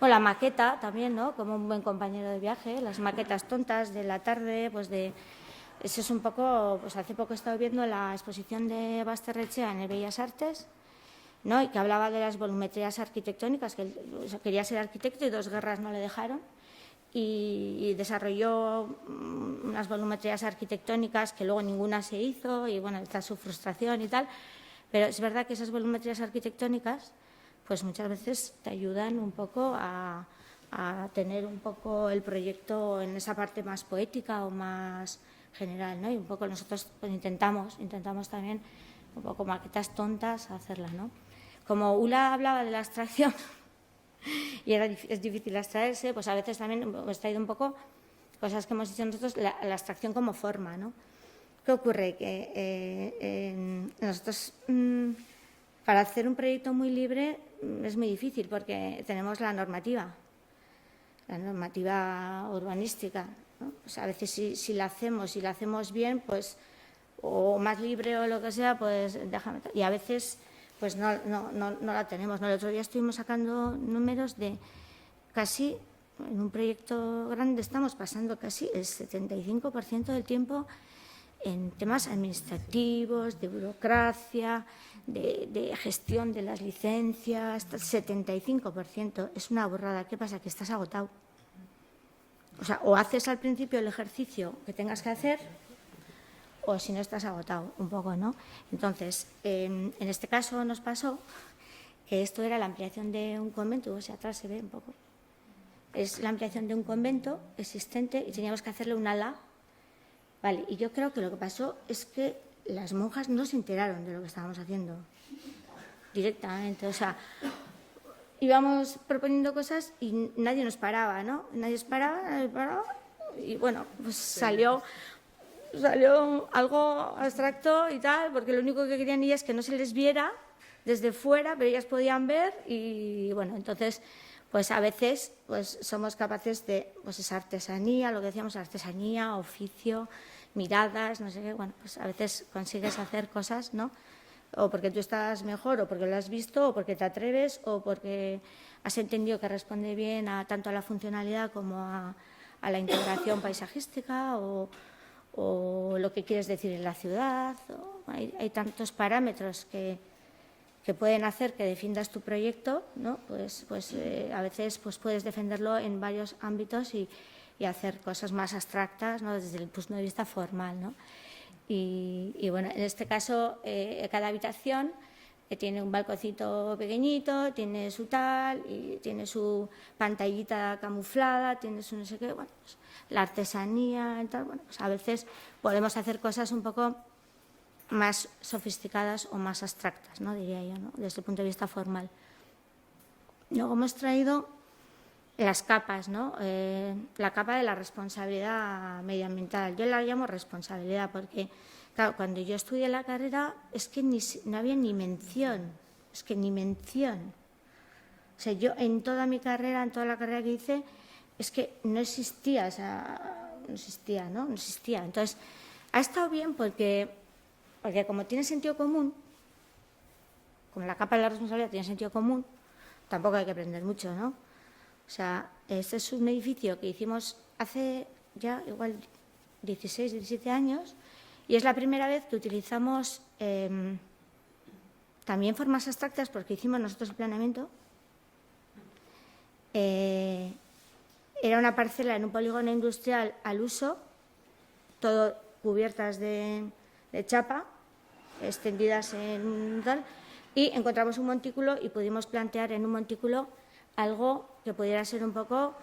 O la maqueta también, ¿no? Como un buen compañero de viaje, las maquetas tontas de la tarde, pues eso es un poco, pues hace poco he estado viendo la exposición de Basterrechea en el Bellas Artes, ¿no? Y que hablaba de las volumetrías arquitectónicas, que quería ser arquitecto y 2 guerras no le dejaron, y desarrolló unas volumetrías arquitectónicas que luego ninguna se hizo y bueno, está su frustración y tal. Pero es verdad que esas volumetrías arquitectónicas pues muchas veces te ayudan un poco a tener un poco el proyecto en esa parte más poética o más general, ¿no? Y un poco nosotros pues, intentamos también un poco maquetas tontas hacerlas, ¿no? Como Ula hablaba de la abstracción y es difícil abstraerse, pues a veces también hemos traído un poco cosas que hemos dicho nosotros, la abstracción como forma, ¿no? ¿Qué ocurre? Que nosotros, para hacer un proyecto muy libre, es muy difícil porque tenemos la normativa urbanística, ¿no? Pues a veces si la hacemos bien, pues o más libre o lo que sea, pues déjame. Y a veces pues no la tenemos, ¿no? El otro día estuvimos sacando números de casi, en un proyecto grande estamos pasando casi el 75% del tiempo en temas administrativos, de burocracia, de gestión de las licencias, 75%. Es una burrada. ¿Qué pasa? Que estás agotado. O sea, o haces al principio el ejercicio que tengas que hacer, o si no estás agotado, un poco, ¿no? Entonces, en este caso nos pasó que esto era la ampliación de un convento, o sea, atrás se ve un poco. Es la ampliación de un convento existente y teníamos que hacerle un ala. Vale, y yo creo que lo que pasó es que las monjas no se enteraron de lo que estábamos haciendo directamente. O sea, íbamos proponiendo cosas y nadie nos paraba, ¿no? Nadie paraba. Y bueno, pues salió algo abstracto y tal, porque lo único que querían ellas es que no se les viera desde fuera, pero ellas podían ver y bueno, entonces pues a veces pues somos capaces de pues esa artesanía, lo que decíamos, artesanía, oficio, miradas, no sé qué, bueno, pues a veces consigues hacer cosas, ¿no? O porque tú estás mejor, o porque lo has visto, o porque te atreves, o porque has entendido que responde bien tanto a la funcionalidad como a la integración paisajística o lo que quieres decir en la ciudad. Hay tantos parámetros que pueden hacer que defiendas tu proyecto, ¿no? Pues a veces pues puedes defenderlo en varios ámbitos y hacer cosas más abstractas, ¿no? Desde el punto de vista formal, ¿no? Y bueno, en este caso cada habitación tiene un balconcito pequeñito, tiene su tal, y tiene su pantallita camuflada, tiene su no sé qué, bueno, pues, la artesanía y tal, bueno, pues a veces podemos hacer cosas un poco más sofisticadas o más abstractas, ¿no? Diría yo, ¿no? Desde el punto de vista formal. Luego hemos traído las capas, ¿no? La capa de la responsabilidad medioambiental. Yo la llamo responsabilidad porque, claro, cuando yo estudié la carrera es que no había ni mención, O sea, yo en toda mi carrera, en toda la carrera que hice, es que no existía, o sea, no existía. Entonces, ha estado bien porque como tiene sentido común, como la capa de la responsabilidad tiene sentido común, tampoco hay que aprender mucho, ¿no? O sea, este es un edificio que hicimos hace ya igual 16, 17 años, y es la primera vez que utilizamos también formas abstractas, porque hicimos nosotros el planeamiento. Era una parcela en un polígono industrial al uso, todo cubiertas de chapa, extendidas en tal, y encontramos un montículo y pudimos plantear en un montículo algo que pudiera ser un poco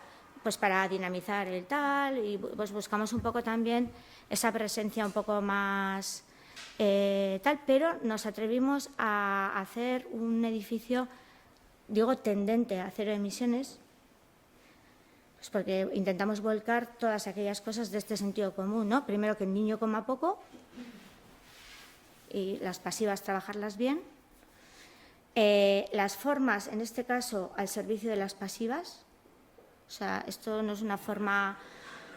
pues para dinamizar el tal, y pues buscamos un poco también esa presencia un poco más tal, pero nos atrevimos a hacer un edificio, digo, tendente a cero emisiones, pues porque intentamos volcar todas aquellas cosas de este sentido común, ¿no? Primero, que el niño coma poco y las pasivas trabajarlas bien. Las formas, en este caso, al servicio de las pasivas. O sea, esto no es una forma...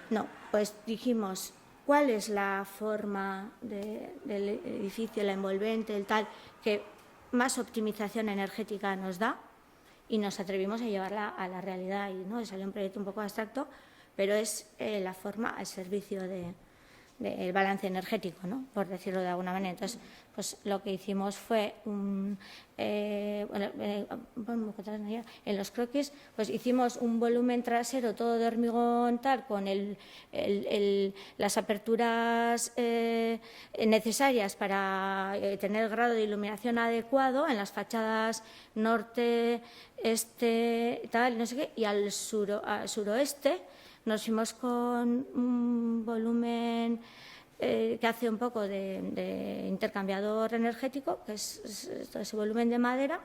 No, pues dijimos, ¿cuál es la forma del edificio, la envolvente, el tal, que más optimización energética nos da? Y nos atrevimos a llevarla a la realidad, y ¿no? Salió un proyecto un poco abstracto, pero es la forma al servicio del balance energético, ¿no? Por decirlo de alguna manera. Entonces, pues lo que hicimos fue en los croquis, pues hicimos un volumen trasero todo de hormigón tal, con las aperturas necesarias para tener el grado de iluminación adecuado en las fachadas norte, este, tal, no sé qué, y al suroeste nos fuimos con un volumen que hace un poco de intercambiador energético, que es todo ese volumen de madera,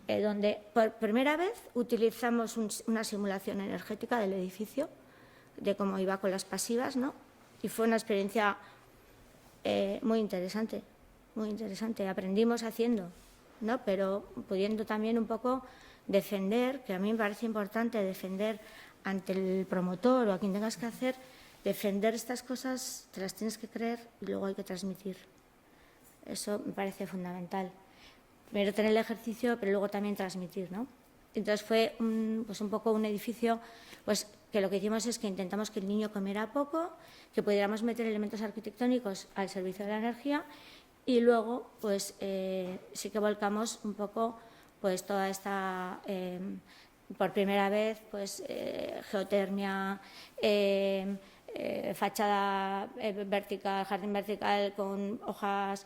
donde por primera vez utilizamos una simulación energética del edificio, de cómo iba con las pasivas, ¿no? Y fue una experiencia muy interesante, muy interesante. Aprendimos haciendo, ¿no? Pero pudiendo también un poco defender, que a mí me parece importante defender ante el promotor o a quien tengas que hacer, defender estas cosas, te las tienes que creer y luego hay que transmitir. Eso me parece fundamental. Primero tener el ejercicio, pero luego también transmitir, ¿no? Entonces fue pues un poco un edificio pues que lo que hicimos es que intentamos que el niño comiera poco, que pudiéramos meter elementos arquitectónicos al servicio de la energía, y luego pues sí que volcamos un poco pues toda esta... por primera vez, pues geotermia, fachada vertical, jardín vertical con hojas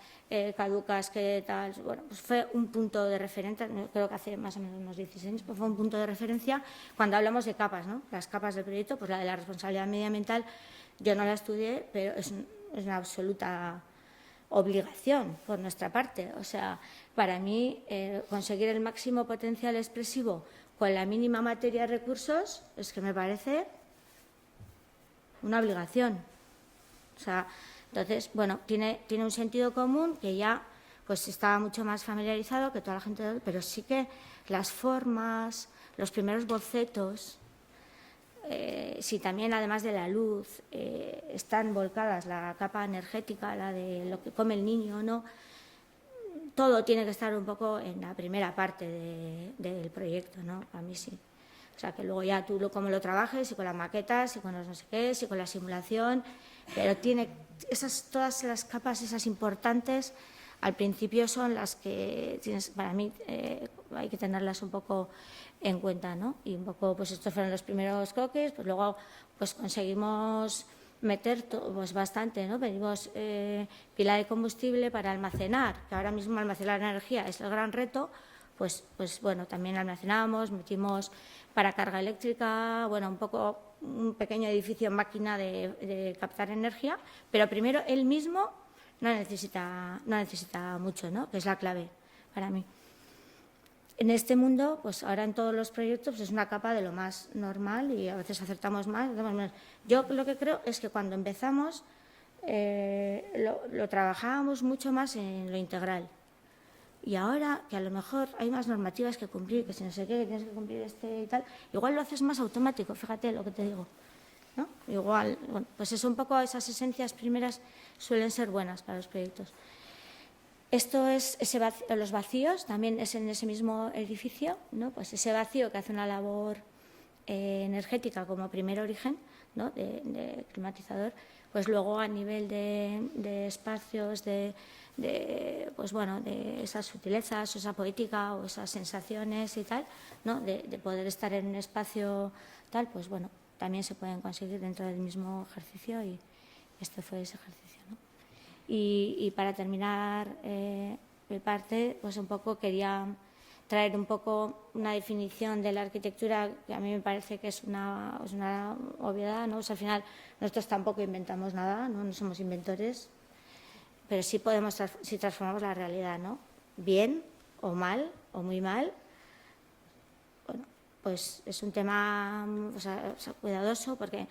caducas, que tal. Bueno, pues fue un punto de referencia, creo que hace más o menos unos 16 años, pues fue un punto de referencia cuando hablamos de capas, ¿no? Las capas del proyecto, pues la de la responsabilidad medioambiental, yo no la estudié, pero es una absoluta obligación por nuestra parte. O sea, para mí, conseguir el máximo potencial expresivo con la mínima materia de recursos es que me parece una obligación. O sea, entonces, bueno, tiene un sentido común que ya pues estaba mucho más familiarizado que toda la gente, pero sí que las formas, los primeros bocetos, si también además de la luz están volcadas la capa energética, la de lo que come el niño, ¿no? Todo tiene que estar un poco en la primera parte del proyecto, ¿no? A mí sí. O sea, que luego ya tú cómo lo trabajes, y con las maquetas, y con los no sé qué, y con la simulación, pero tiene todas las capas esas importantes, al principio son las que tienes, para mí hay que tenerlas un poco en cuenta, ¿no? Y un poco, pues estos fueron los primeros croquis, pues luego pues conseguimos meter pues bastante, ¿no? Pedimos pila de combustible para almacenar, que ahora mismo almacenar energía es el gran reto, pues bueno, también almacenamos, metimos para carga eléctrica, bueno, un poco un pequeño edificio máquina de captar energía, pero primero él mismo no necesita mucho, ¿no? Que es la clave para mí. En este mundo, pues ahora en todos los proyectos pues es una capa de lo más normal y a veces acertamos más, menos. Yo lo que creo es que cuando empezamos lo trabajábamos mucho más en lo integral. Y ahora, que a lo mejor hay más normativas que cumplir, que si no sé qué, que tienes que cumplir y tal, igual lo haces más automático, fíjate lo que te digo, ¿no? Igual, bueno, pues eso un poco, esas esencias primeras suelen ser buenas para los proyectos. Esto es los vacíos, también es en ese mismo edificio, ¿no? Pues ese vacío que hace una labor energética como primer origen, ¿no? de climatizador, pues luego a nivel de espacios, pues bueno, de esas sutilezas, o esa poética o esas sensaciones y tal, ¿no? de poder estar en un espacio tal, pues bueno, también se pueden conseguir dentro del mismo ejercicio y este fue ese ejercicio, ¿no? Y para terminar mi parte, pues un poco quería traer un poco una definición de la arquitectura que a mí me parece que es una obviedad, ¿no? O sea, al final nosotros tampoco inventamos nada, no somos inventores, pero sí sí transformamos la realidad, ¿no? Bien o mal o muy mal. Bueno, pues es un tema cuidadoso porque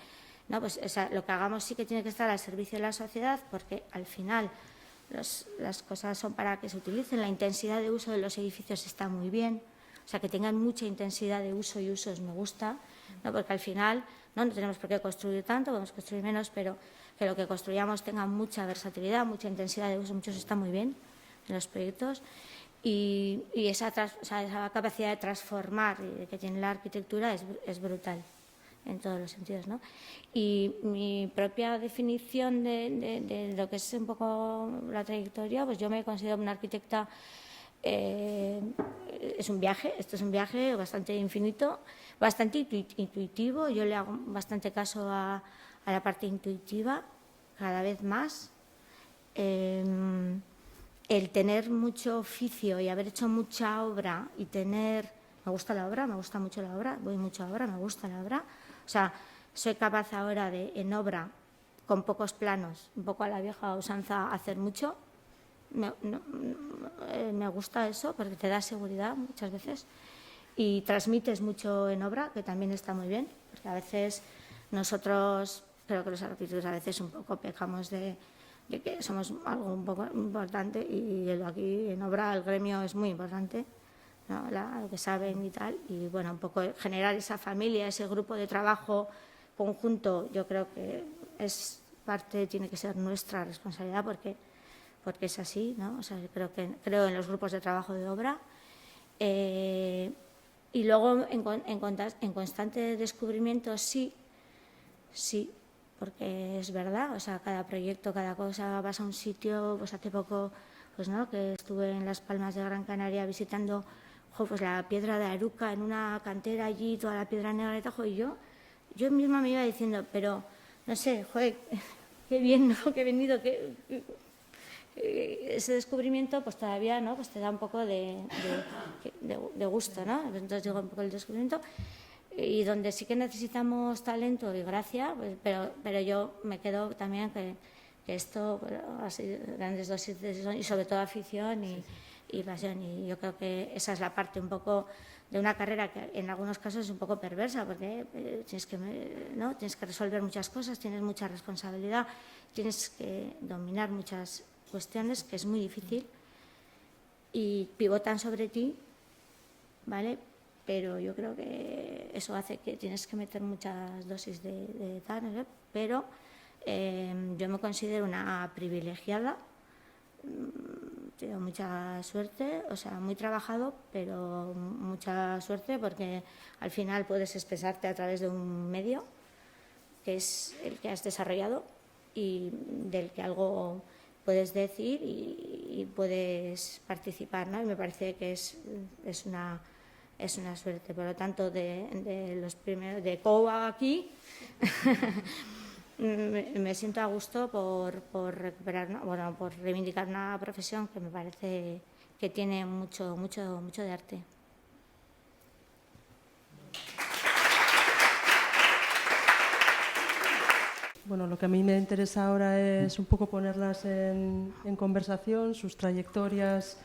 no, pues, lo que hagamos sí que tiene que estar al servicio de la sociedad porque al final las cosas son para que se utilicen. La intensidad de uso de los edificios está muy bien, o sea, que tengan mucha intensidad de uso y usos me gusta, ¿no? Porque al final no tenemos por qué construir tanto, podemos construir menos, pero que lo que construyamos tenga mucha versatilidad, mucha intensidad de uso, muchos está muy bien en los proyectos. Y esa capacidad de transformar que tiene la arquitectura es brutal en todos los sentidos, ¿no? Y mi propia definición de lo que es un poco la trayectoria, pues yo me considero una arquitecta, es un viaje, esto es un viaje bastante infinito, bastante intuitivo, yo le hago bastante caso a la parte intuitiva, cada vez más. El tener mucho oficio y haber hecho mucha obra y tener... Me gusta la obra, me gusta mucho la obra, voy mucho a obra, me gusta la obra. O sea, soy capaz ahora de, en obra, con pocos planos, un poco a la vieja usanza, hacer mucho. Me gusta eso porque te da seguridad muchas veces y transmites mucho en obra, que también está muy bien, porque a veces nosotros, creo que los arquitectos a veces un poco pecamos de que somos algo un poco importante y aquí en obra el gremio es muy importante, ¿no? Lo que saben y tal, y bueno, un poco generar esa familia, ese grupo de trabajo conjunto, yo creo que es parte, tiene que ser nuestra responsabilidad porque es así, ¿no? O sea, creo en los grupos de trabajo de obra y luego en constante descubrimiento sí, porque es verdad, o sea, cada proyecto, cada cosa, vas a un sitio, pues hace poco, pues no, que estuve en Las Palmas de Gran Canaria visitando pues la piedra de Aruca en una cantera allí, toda la piedra negra de Tajo, y yo misma me iba diciendo, pero no sé, joder, qué bien, ¿no? Que he venido, ese descubrimiento pues todavía, ¿no? Pues te da un poco de gusto, ¿no? Entonces digo un poco el descubrimiento. Y donde sí que necesitamos talento y gracia, pues, pero yo me quedo también que esto, así, grandes dosis y sobre todo afición y pasión. Y yo creo que esa es la parte un poco de una carrera que en algunos casos es un poco perversa, porque tienes que resolver muchas cosas, tienes mucha responsabilidad, tienes que dominar muchas cuestiones, que es muy difícil, y pivotan sobre ti, ¿vale? Pero yo creo que eso hace que tienes que meter muchas dosis de tal, ¿no? Pero yo me considero una privilegiada, tengo mucha suerte, o sea, muy trabajado, pero mucha suerte porque al final puedes expresarte a través de un medio que es el que has desarrollado y del que algo puedes decir y puedes participar, ¿no? Y me parece que es una suerte. Por lo tanto, de los primeros de COA aquí, me siento a gusto por recuperar, bueno, por reivindicar una profesión que me parece que tiene mucho de arte. Bueno, lo que a mí me interesa ahora es un poco ponerlas en conversación, sus trayectorias.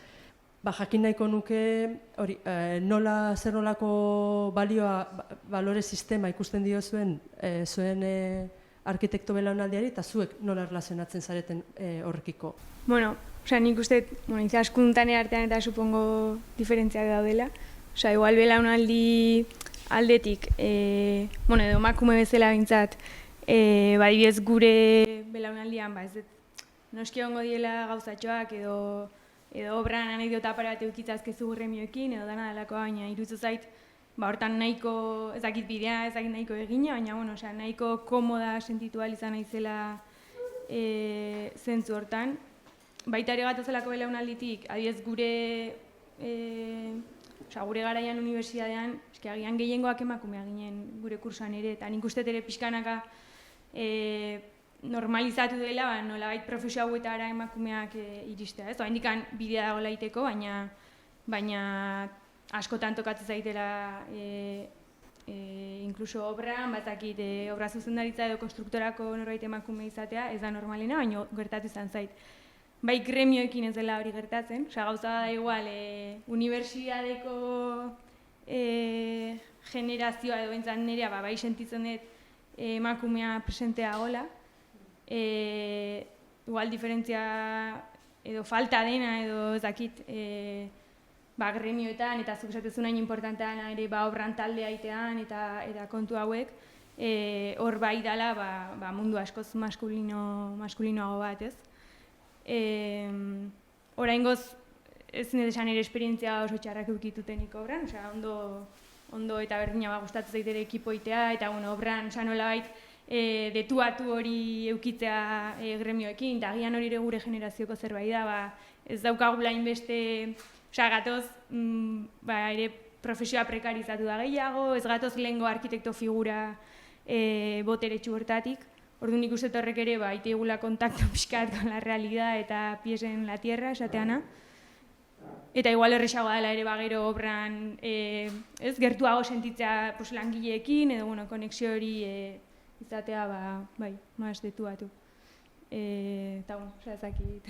Jakin nahiko nuke, hori, zer nolako balore sistema ikusten dio zuen arkitekto belaunaldiari eta zuek nola erlazionatzen zareten horrekiko? Bueno, nik uste, izaskundutane artean eta supongo diferentzia daudela. Igual belaunaldi aldetik, edo emakume bezala bintzat, badibidez gure belaunaldian, ez dut, noski ongo diela gauzatxoak edo obran anekdota parate ukitzazkezu gremioekin, edo dana dalako, baina iruditzen zait hortan nahiko, ez dakit bidea, ez dakit nahiko egina, baina, bueno, osea, nahiko komoda sentitu ahal izan naizela zentzu hortan. Baita ere gatozelako belaunalditik, adiez gure garaian unibertsitatean, eske agian gehiengoak emakumea ginen gure kursoan ere, eta nik uste ere pixkanaka normalizatu dela, nolabait profesio hauetara emakumeak iristea, ez? Oraindik bidea dago laiteko, baina askotan tokatzen zaitela inkluso obran, batzakit obra zuzendaritza edo konstruktorako norbait emakume izatea, ez da normalena, baina gertatu izan zait. Bai gremioekin ez dela hori gertatzen, gauza da igual, unibertsitateko generazioa edo bentzan nerea, bai sentitzen dut emakumea presentea gola, igual diferentzia edo falta dena edo ez dakit gremioetan eta zuk esatezun hain importantean ere obran taldea itean eta kontu hauek hor bai dala mundu askoz maskulinoago bat, ez? Oraingoz ez nedesan ere esperientzia oso txarrak eukitutenik obran, ondo eta berdina gustatzen zaitere ekipo itea, eta obran nolabait detuatu hori eukitzea gremioekin, eta agian hori ere gure generazioko zerbait da, ez daukagula inbeste, gatoz ere profesioa prekarizatu da gehiago, ez gatoz lehengo arkitekto figura boteretsu hortatik. Orduan nik uste horrek ere ite egula kontakto pixkat con la realidad eta pies en la tierra, esateana. Eta igual erresago dela ere gero obran gertuago sentitzea langileekin edo konexio hori izatea maz detuatu. Eta ezakit.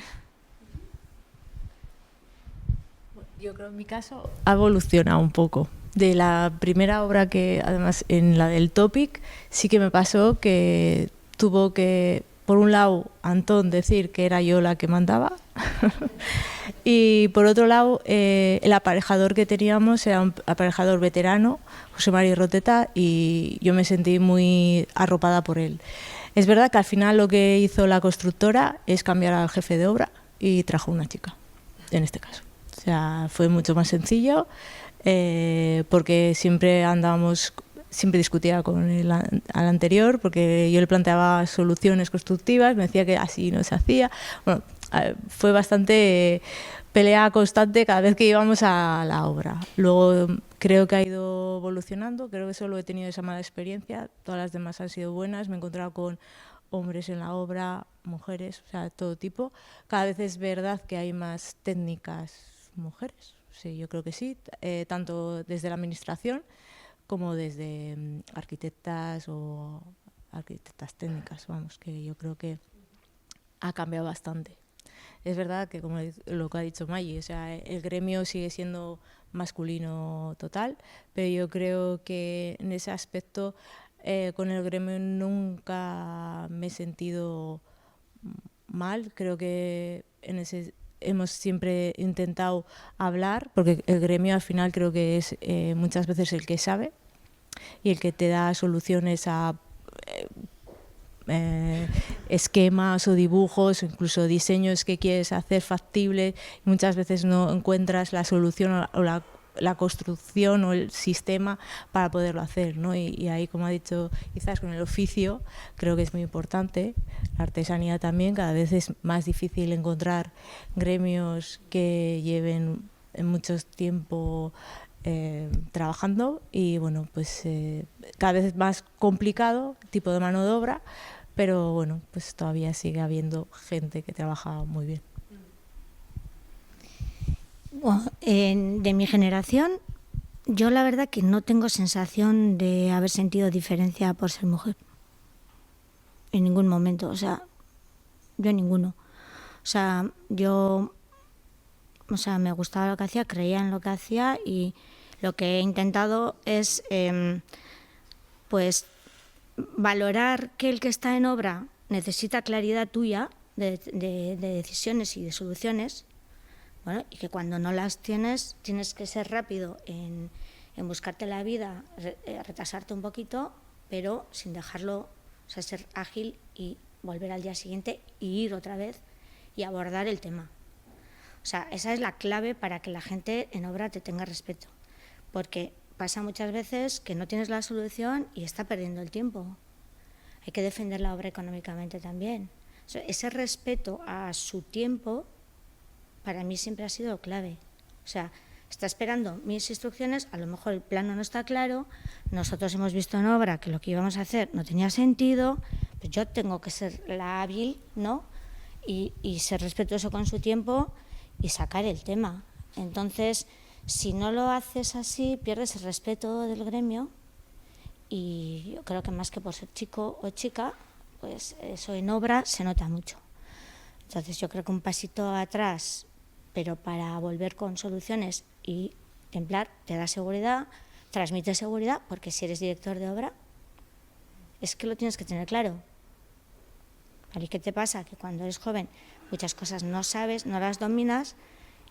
Yo creo que en mi caso ha evolucionado un poco. De la primera obra que, además, en la del Topic, sí que me pasó que tuvo que, por un lado, Antón decir que era yo la que mandaba y, por otro lado, el aparejador que teníamos era un aparejador veterano, José María Roteta, y yo me sentí muy arropada por él. Es verdad que al final lo que hizo la constructora es cambiar al jefe de obra y trajo una chica, en este caso. O sea, fue mucho más sencillo porque siempre discutía con al anterior porque yo le planteaba soluciones constructivas, me decía que así no se hacía. Bueno, fue bastante pelea constante cada vez que íbamos a la obra. Luego creo que ha ido evolucionando, creo que solo he tenido esa mala experiencia, todas las demás han sido buenas, me he encontrado con hombres en la obra, mujeres, o sea, todo tipo. Cada vez es verdad que hay más técnicas mujeres, sí, yo creo que sí, tanto desde la administración como desde arquitectas o arquitectas técnicas, vamos, que yo creo que ha cambiado bastante. Es verdad que, como lo que ha dicho Maggi, o sea, el gremio sigue siendo masculino total, pero yo creo que en ese aspecto con el gremio nunca me he sentido mal, creo que en ese hemos siempre intentado hablar, porque el gremio al final creo que es muchas veces el que sabe y el que te da soluciones a esquemas o dibujos, o incluso diseños que quieres hacer factibles. Muchas veces no encuentras la solución o la construcción o el sistema para poderlo hacer, ¿no? Y ahí, como ha dicho quizás con el oficio, creo que es muy importante. La artesanía también, cada vez es más difícil encontrar gremios que lleven mucho tiempo trabajando y bueno, pues cada vez es más complicado tipo de mano de obra, pero bueno, pues todavía sigue habiendo gente que trabaja muy bien. Bueno, de mi generación, yo la verdad que no tengo sensación de haber sentido diferencia por ser mujer. En ningún momento, o sea, yo en ninguno. O sea, me gustaba lo que hacía, creía en lo que hacía y lo que he intentado es, pues, valorar que el que está en obra necesita claridad tuya de decisiones y de soluciones. Bueno, y que cuando no las tienes que ser rápido en buscarte la vida, retrasarte un poquito, pero sin dejarlo, o sea, ser ágil y volver al día siguiente y ir otra vez y abordar el tema. O sea, esa es la clave para que la gente en obra te tenga respeto. Porque pasa muchas veces que no tienes la solución y está perdiendo el tiempo. Hay que defender la obra económicamente también. O sea, ese respeto a su tiempo para mí siempre ha sido clave. O sea, está esperando mis instrucciones, a lo mejor el plano no está claro, nosotros hemos visto en obra que lo que íbamos a hacer no tenía sentido, pues yo tengo que ser la hábil, ¿no? Y ser respetuoso con su tiempo y sacar el tema. Entonces, si no lo haces así, pierdes el respeto del gremio y yo creo que más que por ser chico o chica, pues eso en obra se nota mucho. Entonces yo creo que un pasito atrás, pero para volver con soluciones y Templar te da seguridad, transmite seguridad, porque si eres director de obra, es que lo tienes que tener claro. ¿Vale? ¿Qué te pasa? Que cuando eres joven muchas cosas no sabes, no las dominas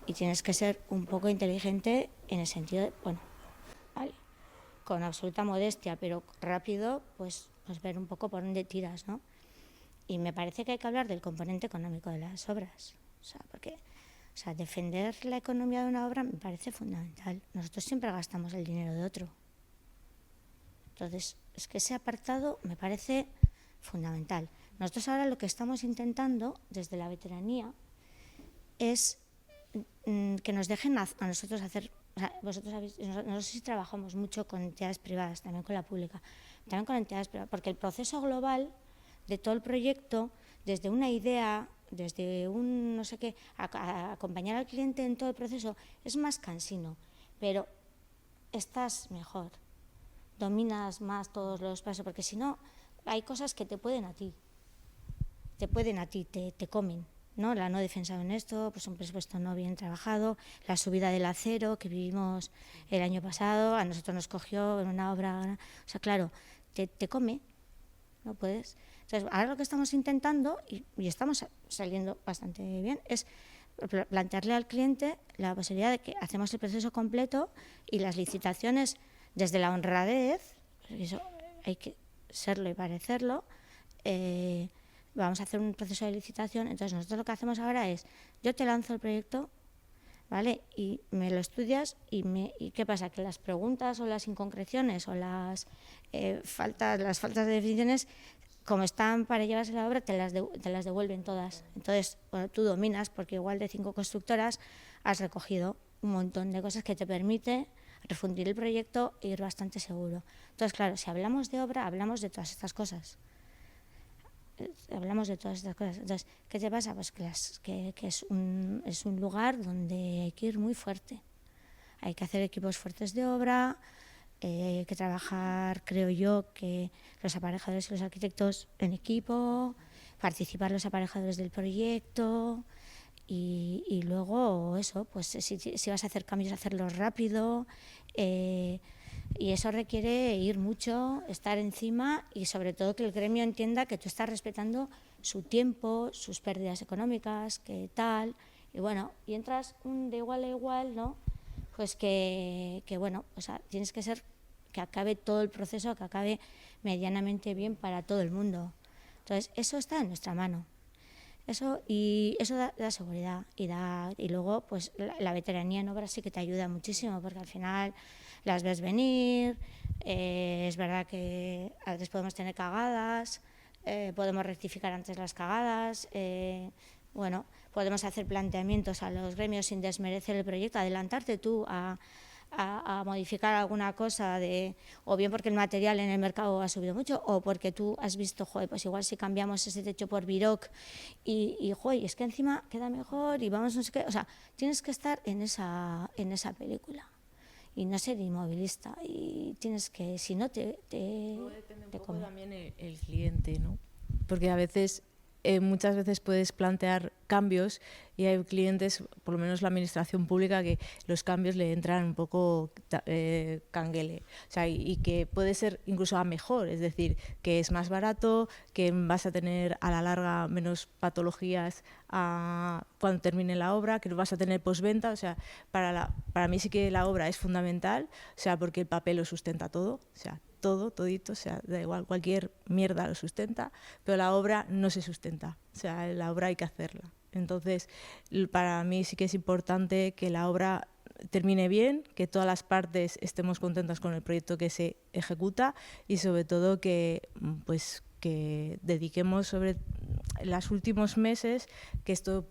y tienes que ser un poco inteligente en el sentido de, bueno, ¿vale? Con absoluta modestia, pero rápido, pues ver un poco por dónde tiras, ¿no? Y me parece que hay que hablar del componente económico de las obras. O sea, porque defender la economía de una obra me parece fundamental. Nosotros siempre gastamos el dinero de otro. Entonces, es que ese apartado me parece fundamental. Nosotros ahora lo que estamos intentando desde la veteranía es que nos dejen a nosotros hacer. O sea, vosotros sabéis, nosotros sí trabajamos mucho con entidades privadas, también con la pública, también con entidades privadas, porque el proceso global de todo el proyecto, desde una idea, desde un no sé qué, a acompañar al cliente en todo el proceso, es más cansino, pero estás mejor, dominas más todos los pasos, porque si no, hay cosas que te pueden a ti, te comen, ¿no? La no defensa en esto, pues un presupuesto no bien trabajado, la subida del acero que vivimos el año pasado, a nosotros nos cogió en una obra, o sea, claro, te come, no puedes. Entonces, ahora lo que estamos intentando, y estamos saliendo bastante bien, es plantearle al cliente la posibilidad de que hacemos el proceso completo y las licitaciones desde la honradez, eso hay que serlo y parecerlo, vamos a hacer un proceso de licitación. Entonces nosotros lo que hacemos ahora es, yo te lanzo el proyecto, ¿vale? Y me lo estudias y ¿qué pasa? Que las preguntas o las inconcreciones o las faltas de definiciones, como están para llevarse la obra, te las devuelven todas. Entonces, bueno, tú dominas, porque igual de 5 constructoras has recogido un montón de cosas que te permite refundir el proyecto e ir bastante seguro. Entonces, claro, si hablamos de obra, hablamos de todas estas cosas. Entonces, ¿qué te pasa? Pues que es un lugar donde hay que ir muy fuerte. Hay que hacer equipos fuertes de obra, hay que trabajar, creo yo, que los aparejadores y los arquitectos en equipo, participar los aparejadores del proyecto y luego eso, pues si vas a hacer cambios, hacerlos rápido. Y eso requiere ir mucho, estar encima y sobre todo que el gremio entienda que tú estás respetando su tiempo, sus pérdidas económicas, que tal. Y bueno, y entras de igual a igual, ¿no? Pues que bueno, o sea, tienes que ser que acabe todo el proceso, que acabe medianamente bien para todo el mundo. Entonces, eso está en nuestra mano. Eso da seguridad y luego pues la veteranía en obras sí que te ayuda muchísimo, porque al final las ves venir, es verdad que a veces podemos tener cagadas, podemos rectificar antes las cagadas, bueno, podemos hacer planteamientos a los gremios sin desmerecer el proyecto, adelantarte tú a modificar alguna cosa, o bien porque el material en el mercado ha subido mucho, o porque tú has visto, joder, pues igual si cambiamos ese techo por Viroc y joder, es que encima queda mejor y vamos no sé qué, o sea, tienes que estar en esa película y no ser inmovilista y tienes que, si no te depende un poco también el cliente, ¿no? Porque a veces muchas veces puedes plantear cambios y hay clientes, por lo menos la administración pública, que los cambios le entran un poco canguele. O sea, y que puede ser incluso a mejor, es decir, que es más barato, que vas a tener a la larga menos patologías cuando termine la obra, que no vas a tener postventa. O sea, para mí sí que la obra es fundamental, o sea, porque el papel lo sustenta todo, o sea, todito, o sea, da igual, cualquier mierda lo sustenta, pero la obra no se sustenta, o sea, la obra hay que hacerla. Entonces, para mí sí que es importante que la obra termine bien, que todas las partes estemos contentas con el proyecto que se ejecuta y sobre todo que dediquemos sobre los últimos meses, que esto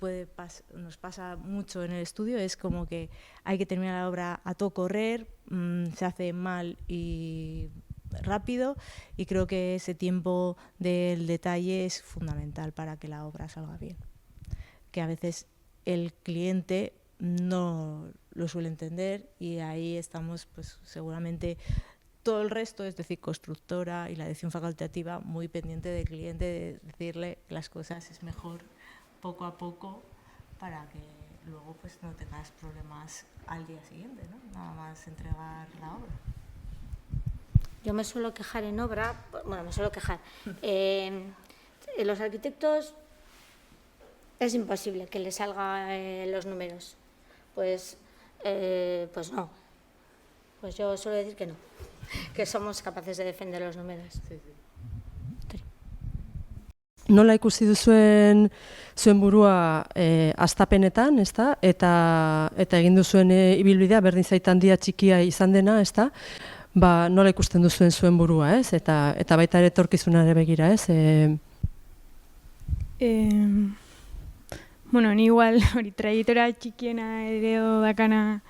nos pasa mucho en el estudio, es como que hay que terminar la obra a todo correr, se hace mal y rápido, y creo que ese tiempo del detalle es fundamental para que la obra salga bien, que a veces el cliente no lo suele entender, y ahí estamos pues seguramente todo el resto, es decir, constructora y la dirección facultativa, muy pendiente del cliente, de decirle que las cosas es mejor poco a poco para que luego pues no tengas problemas al día siguiente, ¿no? Nada más entregar la obra. Yo me suelo quejar en obra, bueno, me suelo quejar. Los arquitectos es imposible que les salgan los números. Pues no. Pues yo suelo decir que no, que somos capaces de defender los números. Sí. Nola ikusi duzuen burua hastapenetan, ezta? Eta egin duzuen ibilbidea berdin zait handia txikia izan dena, ezta? Nola ikusten duzuen zuen burua, ez? Eta baita ere etorkizunari begira, ez? Bueno, ni igual hori traiektoria txikiena ere dakana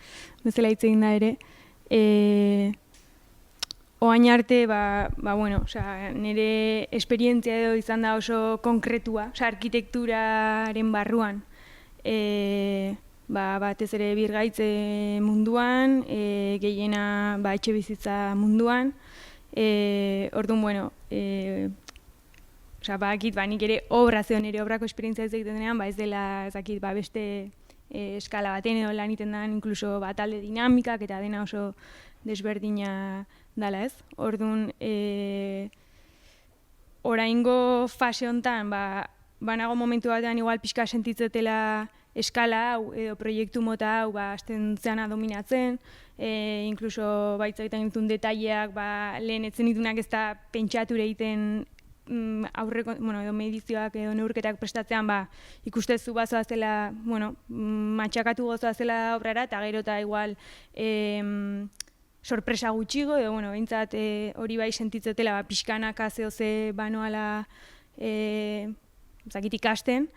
bezala hitz egin da ere. Oain arte, bueno, nire esperientzia edo izan da oso konkretua, arkitekturaren barruan. Batez ere birgaitze munduan, gehiena etxe bizitza munduan. Orduan, bueno, bakit, nik ere nire obrako esperientzia ez egiten denean, ez dela, beste eskala baten edo lan iten den, inkluso talde dinamikak eta dena oso desberdina dala, ez? Orduan, oraingo fase honetan, banago momentu batean igual pixka sentitzetela eskala hau edo proiektu mota hau hasten zeana dominatzen, inkluso baitzaiten ditun detaileak lehen etzen ditunak ez da pentsature egiten aurreko, edo medizioak edo neurketak prestatzean ikustezu bazoazela, matxakatu gozoazela obrara, eta gero eta igual sorpresa gutxigo, edo, behintzat hori bai sentitzetela pixkanaka zehoze banoala ikasten,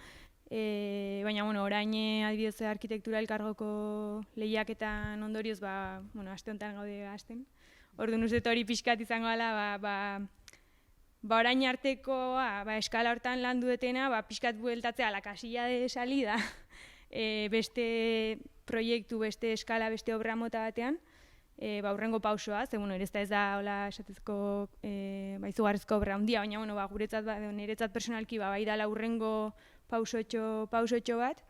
baina, orain adibidez arkitektura elkargoko lehiaketan ondorioz, aste honetan gaude hasten. Orduan uste hori pixkat izango dela, orain artekoa, eskala hortan lan duetena, pixkat bueltatzea la kasilla de salida, beste proiektu, beste eskala, beste obra mota batean, urrengo pausoa, ze, ez da, hola, esatezko, izugarrizko obra handia, baina, guretzat, niretzat personalki, bai dala urrengo pausotxo bat,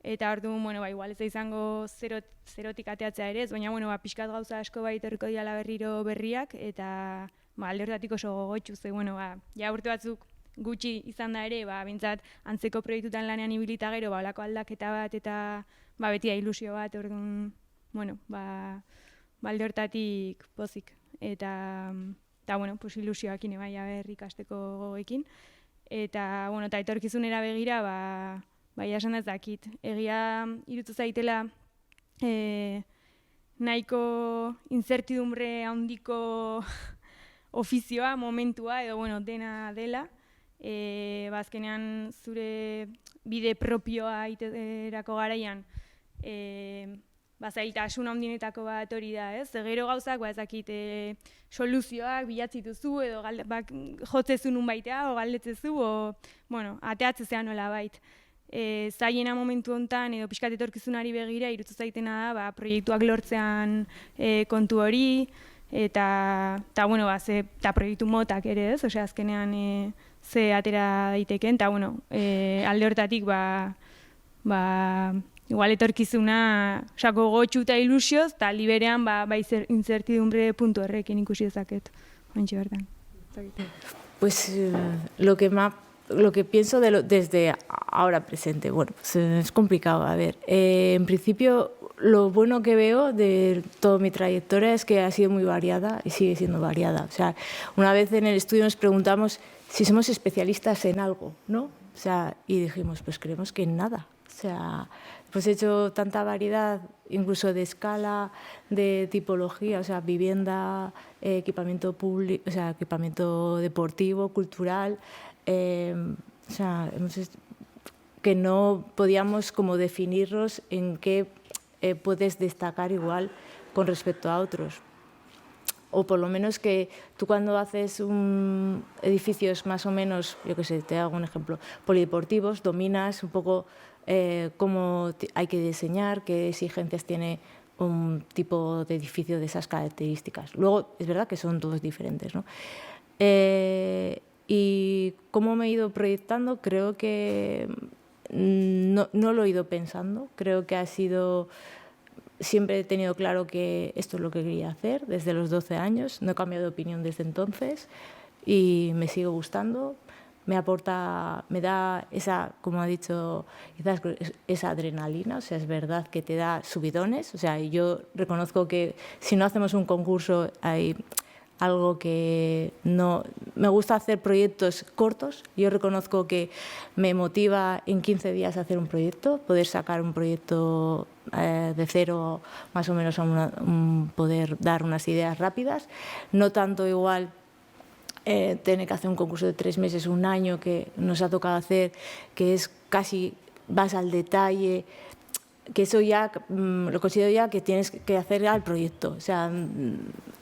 eta orduan, igual ez da izango zerotik ateatzea ere ez, baina, pixkat gauza asko etorriko diala berriro berriak, eta alde horretatik oso gogotxu, ze, ja urte batzuk gutxi izan da ere, bintzat antzeko proiektutan lanean ibilita gero, olako aldaketa bat, eta beti ilusio bat, orduan, alde horretatik pozik. Eta, ilusioak ine ikasteko gogoekin. Eta, etorkizunera begira, esan ez dakit. Egia irutu zaitela nahiko incertidumbre handiko ofizioa, momentua, edo dena dela. Azkenean zure bide propioa iterako garaian, zailtasun handienetako bat hori da, ez? Gero gauzak, ezakit, soluzioak bilatzituzu, edo jotzezu nun baitea, o galdetzezu, o, ateatzezean nola bait. Zailena momentu honetan, edo pixkat etorkizunari begira, irutu zaitena da, proiektuak lortzean kontu hori, eta proiektu motak ere, ez? Osea, azkenean ze atera daiteken, eta, alde hortatik, igual etorkizuna gogotxu eta ilusioz, eta liberean incertidumbre puntu horrekin ikusi dezaket. Ointxe bertan. Pues lo que pienso desde ahora presente, pues es complicado. A ver, en principio lo bueno que veo de toda mi trayectoria es que ha sido muy variada y sigue siendo variada. O sea, una vez en el estudio nos preguntamos si somos especialistas en algo, ¿no? O sea, y dijimos, pues creemos que en nada. O O sea, pues he hecho tanta variedad, incluso de escala, de tipología, o sea, vivienda, equipamiento público, o sea, equipamiento deportivo, cultural, o sea, que no podíamos como definirnos en qué puedes destacar igual con respecto a otros. O por lo menos que tú cuando haces edificios más o menos, yo qué sé, te hago un ejemplo, polideportivos, dominas un poco cómo hay que diseñar, qué exigencias tiene un tipo de edificio de esas características. Luego, es verdad que son todos diferentes, ¿no? Y cómo me he ido proyectando, creo que no lo he ido pensando, creo que ha sido... Siempre he tenido claro que esto es lo que quería hacer desde los 12 años, no he cambiado de opinión desde entonces y me sigue gustando. Me da esa, como ha dicho, quizás esa adrenalina, o sea, es verdad que te da subidones, o sea, yo reconozco que si no hacemos un concurso hay algo que no... Me gusta hacer proyectos cortos, yo reconozco que me motiva en 15 días hacer un proyecto, poder sacar un proyecto de cero más o menos a poder dar unas ideas rápidas, no tanto igual tener que hacer un concurso de 3 meses, un año que nos ha tocado hacer, que es casi vas al detalle, que eso ya lo considero ya que tienes que hacer ya el proyecto. O sea,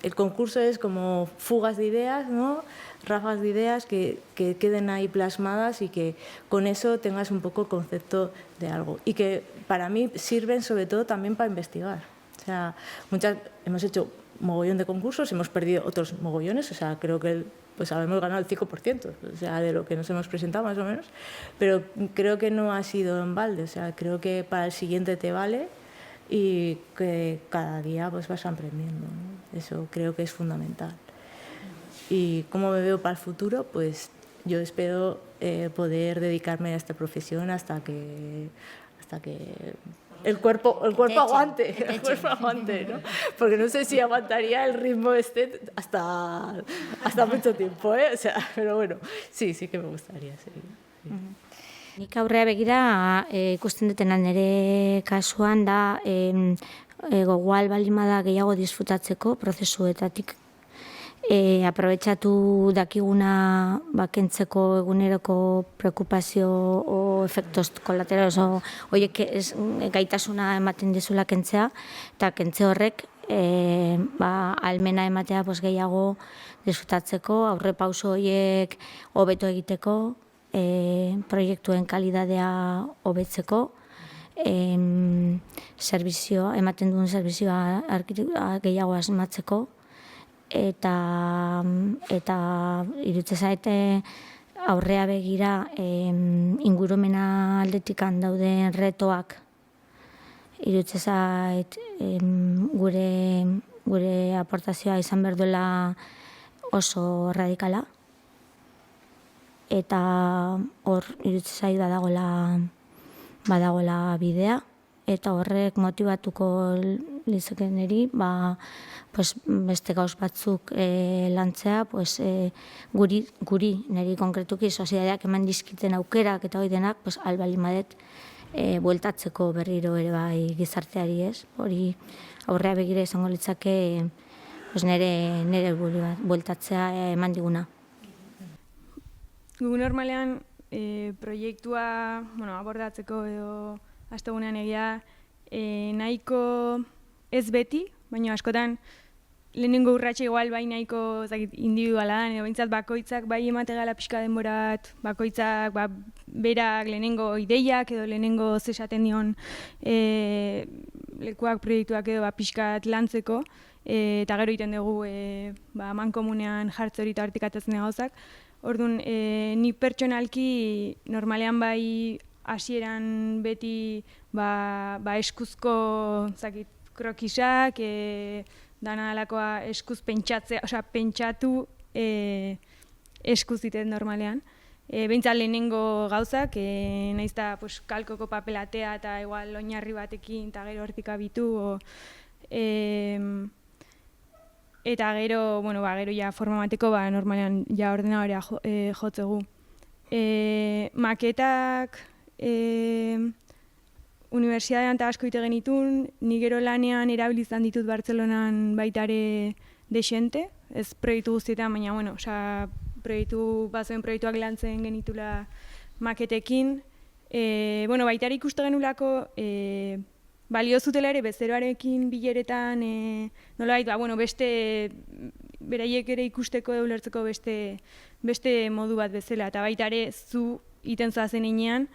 el concurso es como fugas de ideas, ¿no? Ráfagas de ideas que queden ahí plasmadas y que con eso tengas un poco el concepto de algo. Y que para mí sirven sobre todo también para investigar. O sea, hemos hecho mogollón de concursos, hemos perdido otros mogollones, o sea, creo que pues habremos ganado el 5%, o sea, de lo que nos hemos presentado más o menos, pero creo que no ha sido en balde, o sea, creo que para el siguiente te vale y que cada día pues vas aprendiendo, ¿no? Eso creo que es fundamental. Y cómo me veo para el futuro, pues yo espero poder dedicarme a esta profesión hasta que el cuerpo aguante, ¿no? Porque no sé si aguantaría el ritmo hasta mucho tiempo, ¿eh? O sea, pero bueno, sí que me gustaría seguir. Sí. Nik aurrea begira ikusten dutena nire kasuan da gogoal balimada gehiago disfrutatzeko prozesuetatik. Aprobetxatu dakiguna kentzeko eguneroko preokupazio o efektos kolaterales horiek gaitasuna ematen dizula kentzea, eta kentze horrek almena ematea gehiago disfrutatzeko, aurrepauso horiek hobeto egiteko, proiektuen kalidadea hobetzeko, ematen duen servizioa gehiago asmatzeko, eta iruditzen zaite aurrea begira ingurumena aldetikan dauden retoak iruditzen zait gure aportazioa izan behar duela oso radikala eta hor iruditzen zait badagoela bidea eta horrek motibatuko lizoken eri, beste gauz batzuk lantzea, guri niri konkretuki sozietateak eman dizkiten aukerak eta hori denak, albalimadet bueltatzeko berriro ere bai gizarteari ez. Hori aurrea begira izango litzake nire bueltatzea eman diguna. Gu normalean proiektua abordatzeko edo astegunean egia nahiko ez beti, baina askotan lehenengo urratxe igual bai nahiko individuala da, edo behintzat bakoitzak bai emategala pixka denborat, bakoitzak berak lehenengo ideiak edo lehenengo zesaten dion lekuak proiektuak edo pixkat lantzeko, eta gero egiten dugu mankomunean jartze hori eta artikatzen gauzak. Orduan, ni pertsonalki normalean bai hasieran beti eskuzko krokisak, dana alakoa eskuz pentsatzea, pentsatu eskuz iten normalean. Behintzat lehenengo gauzak, nahiz eta kalkoko papelatea eta igual oinarri batekin eta gero hortik abitu. Eta gero, gero ja forma bateko, normalean ja ordenadorea jotzegu. Maketak unibertsitatean eta asko ite genitun, ni gero lanean erabilizan ditut Bartzelonan baitare desente, ez proiektu guztietan, baina, bueno, osea, bazen proiektuak lantzen genitula maketekin. Bueno, baitare ikuste genulako, balio zutela ere bezeroarekin bileretan, nolabait, bueno, beste, beraiek ere ikusteko ulertzeko beste modu bat bezala, eta baitare zu iten zoazen inean,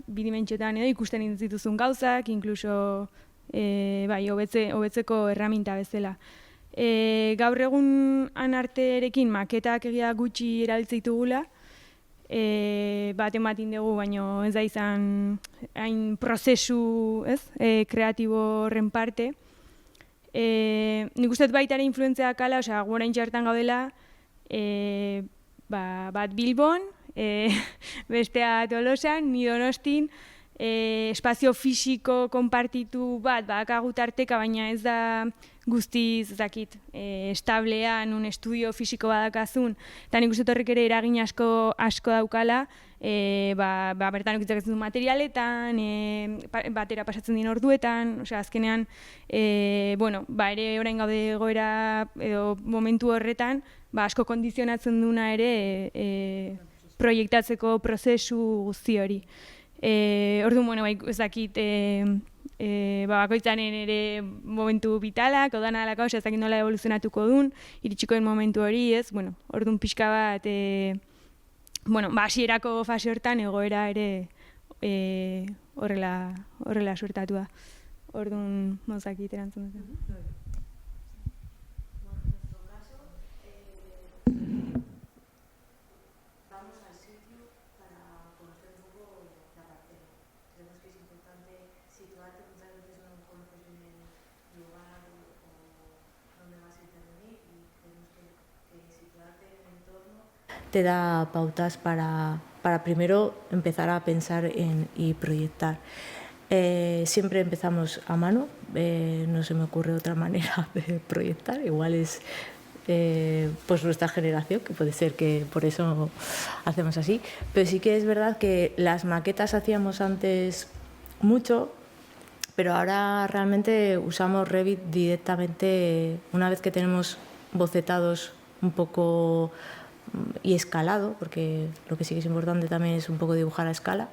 bidimentxoetan edo ikusten dituzun gauzak, inkluso hobetzeko erraminta bezala. Gaur egun anarterekin maketak egia gutxi erabiltzen ditugula, ematen dugu, baina ez da izan hain prozesu kreatibo horren parte. Nik uste baitare influentzia kala, osea, gorain txartan gaudela, bat Bilbon, bestea Tolosan, ni Donostin, espazio fisiko konpartitu bat badakagu tarteka, baina ez da guztiz establea, nun estudio fisiko badakazun, eta nik uste horrek ere eragin asko daukala, bertan ukitzen materialetan, batera pasatzen din orduetan, azkenean, ere orain gaude egoera edo momentu horretan, asko kondizionatzen duna ere proiektatzeko prozesu guzti hori. Orduan, ez dakit, bakoitzaren ere momentu vitalak, odana alako, ez dakit nola evoluzionatuko duen, iritsikoen momentu hori, ez, orduan pixka bat, hasierako fase hortan egoera ere horrela suertatu da. Orduan, mozakit erantzun dut. Te da pautas para primero empezar a pensar y proyectar. Siempre empezamos a mano, no se me ocurre otra manera de proyectar, igual es pues nuestra generación, que puede ser que por eso hacemos así, pero sí que es verdad que las maquetas hacíamos antes mucho, pero ahora realmente usamos Revit directamente una vez que tenemos bocetados un poco y escalado, porque lo que sí que es importante también es un poco dibujar a escala,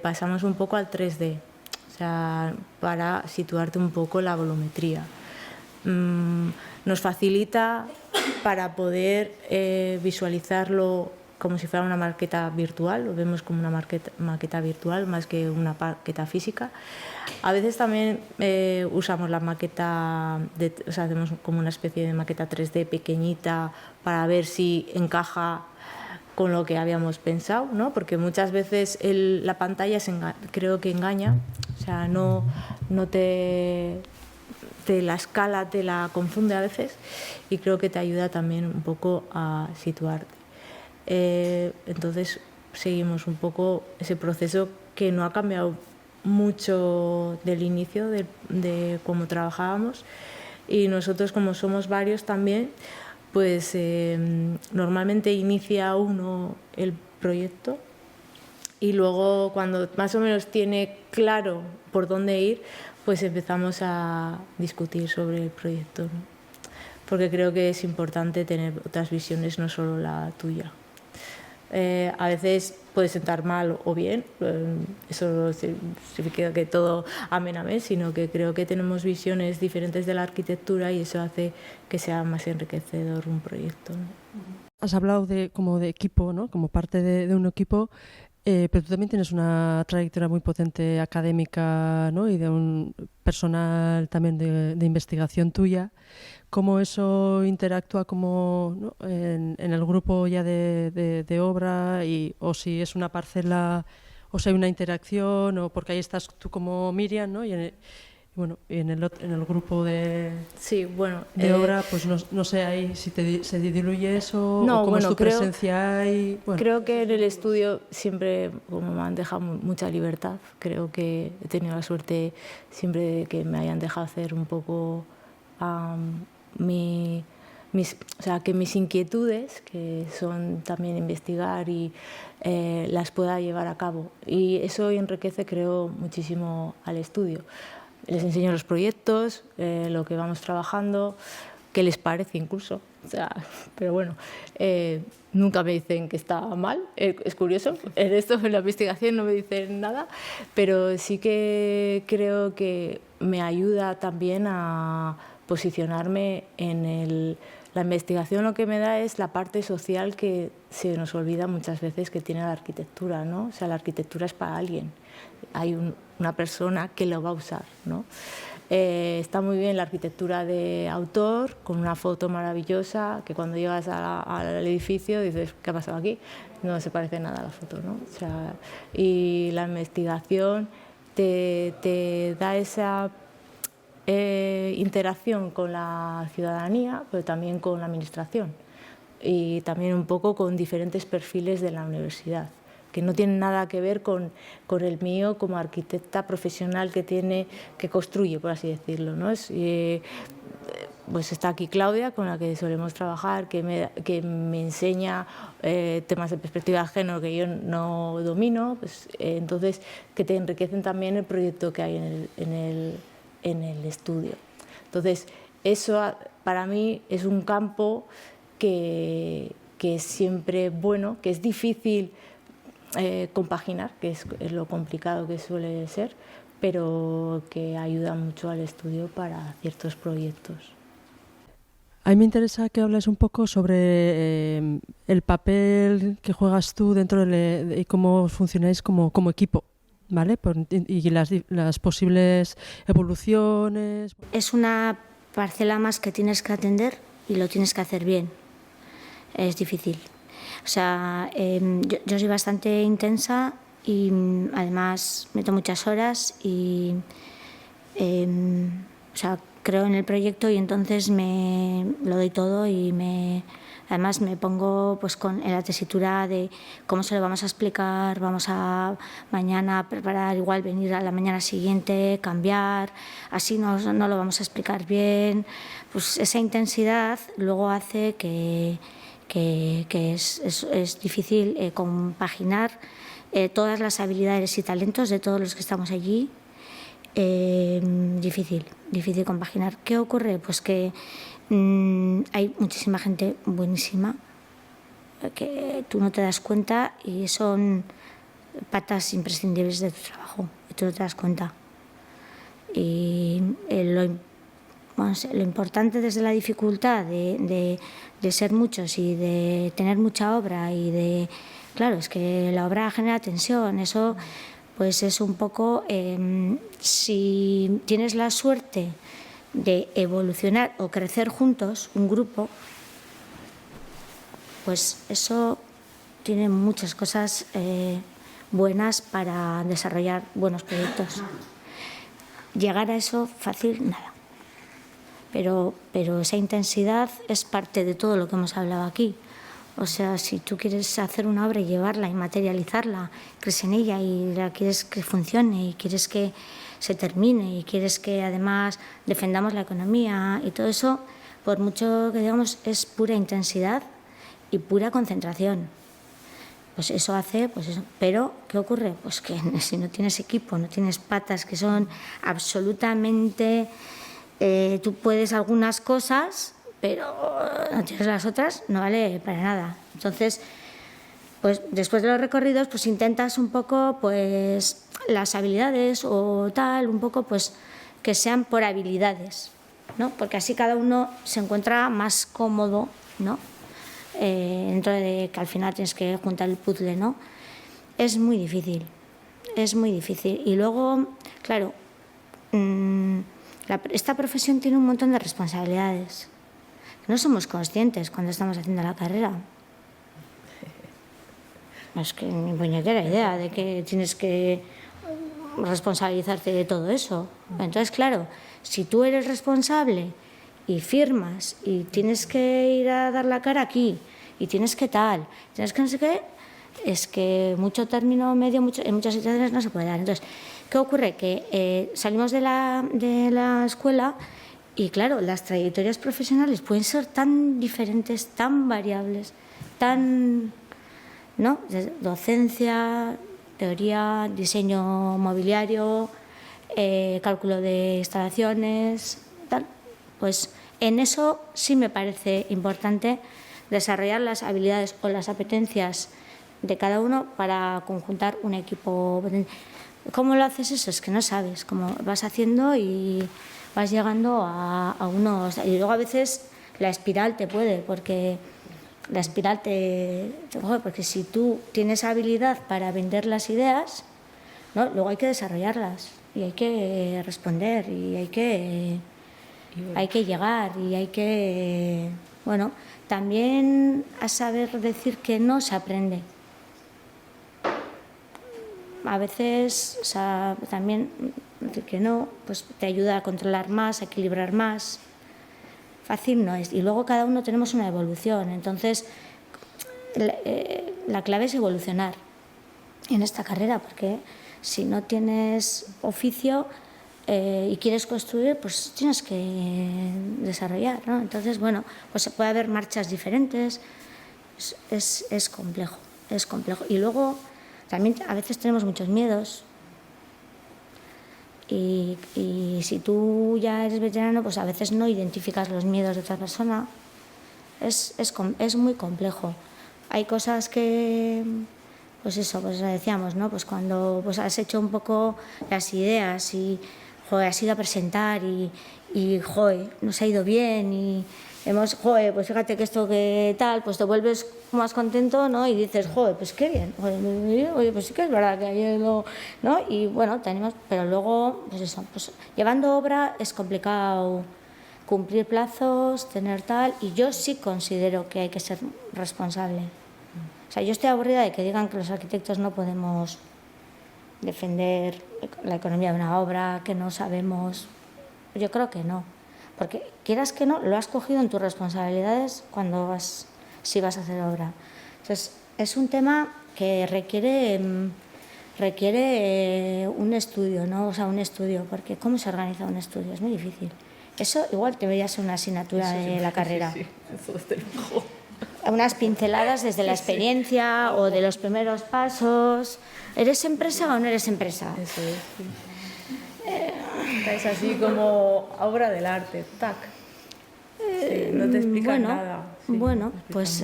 pasamos un poco al 3D, o sea, para situarte un poco la volumetría. Nos facilita para poder visualizarlo como si fuera una maqueta virtual, lo vemos como una maqueta virtual más que una maqueta física. A veces también usamos la maqueta, o sea, hacemos como una especie de maqueta 3D pequeñita para ver si encaja con lo que habíamos pensado, ¿no? Porque muchas veces la pantalla creo que engaña, o sea, no la escala te la confunde a veces y creo que te ayuda también un poco a situarte. Entonces seguimos un poco ese proceso que no ha cambiado mucho del inicio de cómo trabajábamos, y nosotros, como somos varios también, pues normalmente inicia uno el proyecto y luego, cuando más o menos tiene claro por dónde ir, pues empezamos a discutir sobre el proyecto, ¿no? Porque creo que es importante tener otras visiones, no solo la tuya. A veces puede sentar mal o bien, eso no significa que todo amén, sino que creo que tenemos visiones diferentes de la arquitectura y eso hace que sea más enriquecedor un proyecto, ¿no? Has hablado como de equipo, ¿no? Como parte de un equipo, pero tú también tienes una trayectoria muy potente académica, ¿no? Y de un personal también de investigación tuya. ¿Cómo eso interactúa como, ¿no? en el grupo ya de obra, o si es una parcela, o si hay una interacción, o porque ahí estás tú como Miriam, ¿no? Y en el grupo de obra, pues no sé ahí si se diluye eso, o cómo es tu presencia ahí. Creo que en el estudio siempre, como me han dejado mucha libertad, creo que he tenido la suerte siempre de que me hayan dejado hacer un poco mi que mis inquietudes, que son también investigar, y las pueda llevar a cabo. Y eso enriquece, creo, muchísimo al estudio. Les enseño los proyectos, lo que vamos trabajando, qué les parece incluso. Pero bueno, nunca me dicen que está mal, es curioso. En esto, en la investigación, no me dicen nada, pero sí que creo que me ayuda también a posicionarme en la investigación. Lo que me da es la parte social que se nos olvida muchas veces que tiene la arquitectura, ¿no? O sea, la arquitectura es para alguien. Hay una persona que lo va a usar, ¿no? Está muy bien la arquitectura de autor, con una foto maravillosa, que cuando llegas al edificio dices, ¿qué ha pasado aquí? No se parece nada a la foto, ¿no? O sea, y la investigación te da esa interacción con la ciudadanía, pero también con la administración, y también un poco con diferentes perfiles de la universidad, que no tienen nada que ver con el mío como arquitecta profesional que construye, por así decirlo, ¿no? Pues está aquí Claudia, con la que solemos trabajar, que me enseña temas de perspectiva de género que yo no domino, pues, entonces que te enriquecen también el proyecto que hay en el estudio. Entonces, eso para mí es un campo que es siempre bueno, que es difícil compaginar, que es lo complicado que suele ser, pero que ayuda mucho al estudio para ciertos proyectos. A mí me interesa que hables un poco sobre el papel que juegas tú dentro y cómo funcionáis como equipo, ¿vale? Y las posibles evoluciones. Es una parcela más que tienes que atender y lo tienes que hacer bien. Es difícil. O sea, yo soy bastante intensa y además meto muchas horas y o sea, creo en el proyecto y entonces me lo doy todo y además me pongo pues en la tesitura de cómo se lo vamos a explicar, vamos a mañana preparar, igual venir a la mañana siguiente, cambiar, así no lo vamos a explicar bien. Pues esa intensidad luego hace que es difícil compaginar todas las habilidades y talentos de todos los que estamos allí. Difícil compaginar. ¿Qué ocurre? Pues que hay muchísima gente buenísima que tú no te das cuenta y son patas imprescindibles de tu trabajo y tú no te das cuenta. Y lo importante desde la dificultad de ser muchos y de tener mucha obra y claro, es que la obra genera tensión, eso pues es un poco, si tienes la suerte de evolucionar o crecer juntos, un grupo, pues eso tiene muchas cosas buenas para desarrollar buenos proyectos. Llegar a eso fácil, nada. Pero esa intensidad es parte de todo lo que hemos hablado aquí. O sea, si tú quieres hacer una obra y llevarla y materializarla, crees en ella y la quieres que funcione y quieres que se termine y quieres que además defendamos la economía y todo eso, por mucho que digamos, es pura intensidad y pura concentración. Pues eso hace, pues eso. Pero, ¿qué ocurre? Pues que si no tienes equipo, no tienes patas que son absolutamente... tú puedes algunas cosas, pero no tienes las otras, no vale para nada. Entonces, pues después de los recorridos, pues intentas un poco, pues las habilidades o tal, un poco, pues que sean por habilidades, ¿no? Porque así cada uno se encuentra más cómodo, ¿no? Dentro de que al final tienes que juntar el puzzle, ¿no? Es muy difícil, es muy difícil. Y luego, claro, esta profesión tiene un montón de responsabilidades. No somos conscientes cuando estamos haciendo la carrera. Es que ni puñetera idea de que tienes que responsabilizarte de todo eso. Entonces, claro, si tú eres responsable y firmas y tienes que ir a dar la cara aquí y tienes que tal, tienes que no sé qué, es que mucho término medio en muchas situaciones no se puede dar. Entonces, ¿qué ocurre? Que salimos de la escuela Y claro, las trayectorias profesionales pueden ser tan diferentes, tan variables, tan, ¿no? Docencia, teoría, diseño mobiliario, cálculo de instalaciones, tal. Pues en eso sí me parece importante desarrollar las habilidades o las apetencias de cada uno para conjuntar un equipo. ¿Cómo lo haces eso? Es que no sabes. Cómo vas haciendo y vas llegando a unos... Y luego a veces la espiral te puede, porque la espiral porque si tú tienes habilidad para vender las ideas, ¿no? Luego hay que desarrollarlas y hay que responder y hay que llegar y hay que... Bueno, también a saber decir que no se aprende. A veces, o sea, también decir que no, pues te ayuda a controlar más, a equilibrar más. Fácil no es. Y luego cada uno tenemos una evolución. Entonces, la clave es evolucionar en esta carrera, porque si no tienes oficio y quieres construir, pues tienes que desarrollar, ¿no? Entonces, bueno, pues puede haber marchas diferentes. Es complejo, es complejo. Y luego también a veces tenemos muchos miedos. Y si tú ya eres veterano, pues a veces no identificas los miedos de otra persona. Es muy complejo. Hay cosas que, pues eso, pues decíamos, ¿no? Pues cuando pues has hecho un poco las ideas y joder, has ido a presentar y joder, nos ha ido bien y hemos, joder, pues fíjate que esto que tal, pues te vuelves más contento, ¿no? Y dices, joder, pues qué bien, joder, oye, pues sí que es verdad que ayer lo, ¿no? Y bueno, te animas, pero luego, pues eso, pues llevando obra es complicado cumplir plazos, tener tal, y yo sí considero que hay que ser responsable. O sea, yo estoy aburrida de que digan que los arquitectos no podemos defender la economía de una obra, que no sabemos. Yo creo que no. Porque quieras que no, lo has cogido en tus responsabilidades si vas a hacer obra. Entonces, es un tema que requiere un estudio, ¿no? O sea, un estudio, porque ¿cómo se organiza un estudio? Es muy difícil. Eso igual debería ser una asignatura de la carrera. Sí, eso es de lujo. Unas pinceladas desde la experiencia o de los primeros pasos. ¿Eres empresa o no eres empresa? Eso es, sí. Es así como obra del arte, tac. Sí, no te explican nada. Sí, bueno, pues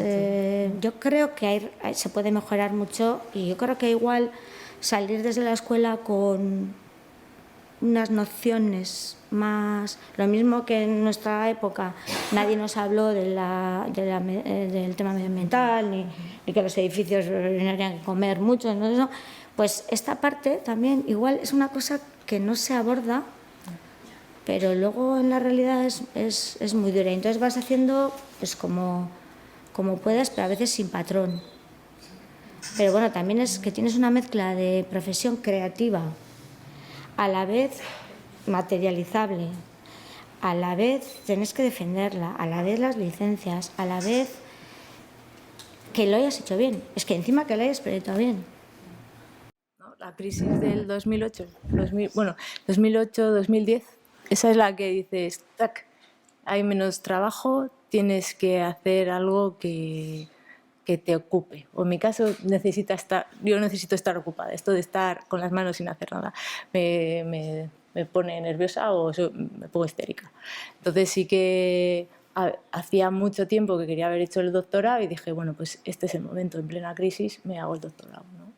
yo creo que se puede mejorar mucho y yo creo que igual salir desde la escuela con unas nociones más... Lo mismo que en nuestra época nadie nos habló del tema medioambiental, ni que los edificios tenían que comer mucho, ¿no? Eso, pues esta parte también igual es una cosa que no se aborda, pero luego en la realidad es muy dura. Entonces vas haciendo pues como puedas, pero a veces sin patrón. Pero bueno, también es que tienes una mezcla de profesión creativa, a la vez materializable, a la vez tenés que defenderla, a la vez las licencias, a la vez que lo hayas hecho bien. Es que encima que lo hayas proyectado bien. La crisis del 2008, 2008-2010, esa es la que dices, tac, hay menos trabajo, tienes que hacer algo que te ocupe. O en mi caso, yo necesito estar ocupada. Esto de estar con las manos sin hacer nada me pone nerviosa o me pongo histérica. Entonces sí que hacía mucho tiempo que quería haber hecho el doctorado y dije, bueno, pues este es el momento, en plena crisis me hago el doctorado, ¿no?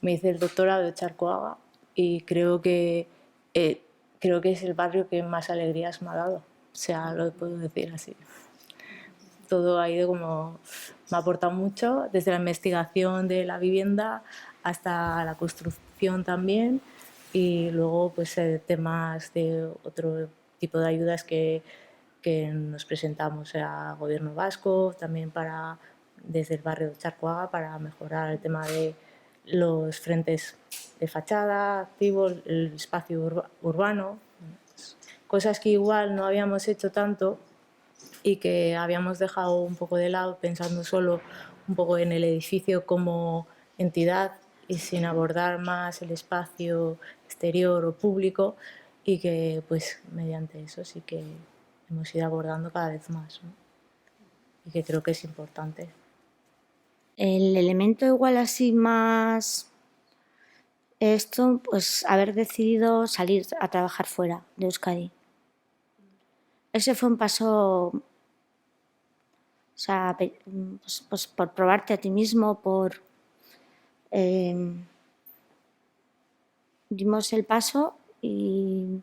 Me hice el doctorado de Charcoaga y creo que es el barrio que más alegrías me ha dado. O sea, lo puedo decir así. Todo ha ido como... Me ha aportado mucho, desde la investigación de la vivienda hasta la construcción también, y luego pues temas de otro tipo de ayudas que nos presentamos al Gobierno vasco, también desde el barrio de Charcoaga, para mejorar el tema de los frentes de fachada, activos, el espacio urbano, cosas que igual no habíamos hecho tanto y que habíamos dejado un poco de lado, pensando solo un poco en el edificio como entidad y sin abordar más el espacio exterior o público. y que pues mediante eso sí que hemos ido abordando cada vez más, ¿no? Y que creo que es importante. El elemento igual así más esto, pues haber decidido salir a trabajar fuera de Euskadi. Ese fue un paso, o sea, pues por probarte a ti mismo, dimos el paso y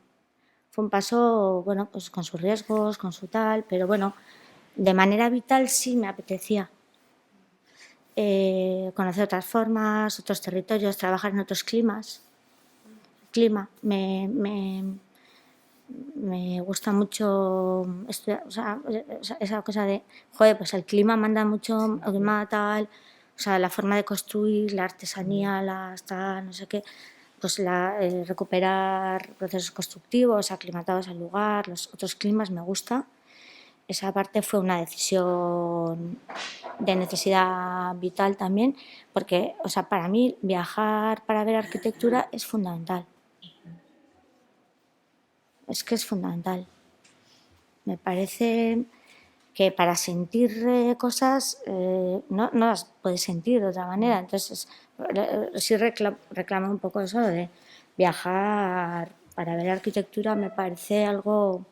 fue un paso, bueno, pues con sus riesgos, con su tal, pero bueno, de manera vital sí me apetecía. Conocer otras formas, otros territorios, trabajar en otros climas. Me gusta mucho estudiar, o sea, esa cosa de, joder, pues el clima manda mucho, el clima tal, o sea, la forma de construir, la artesanía, no sé qué, pues recuperar procesos constructivos, aclimatados al lugar, los otros climas me gusta. Esa parte fue una decisión de necesidad vital también, porque, o sea, para mí viajar para ver arquitectura es fundamental. Es que es fundamental. Me parece que para sentir cosas no las puedes sentir de otra manera. Entonces, sí reclamo un poco eso de viajar para ver arquitectura, me parece algo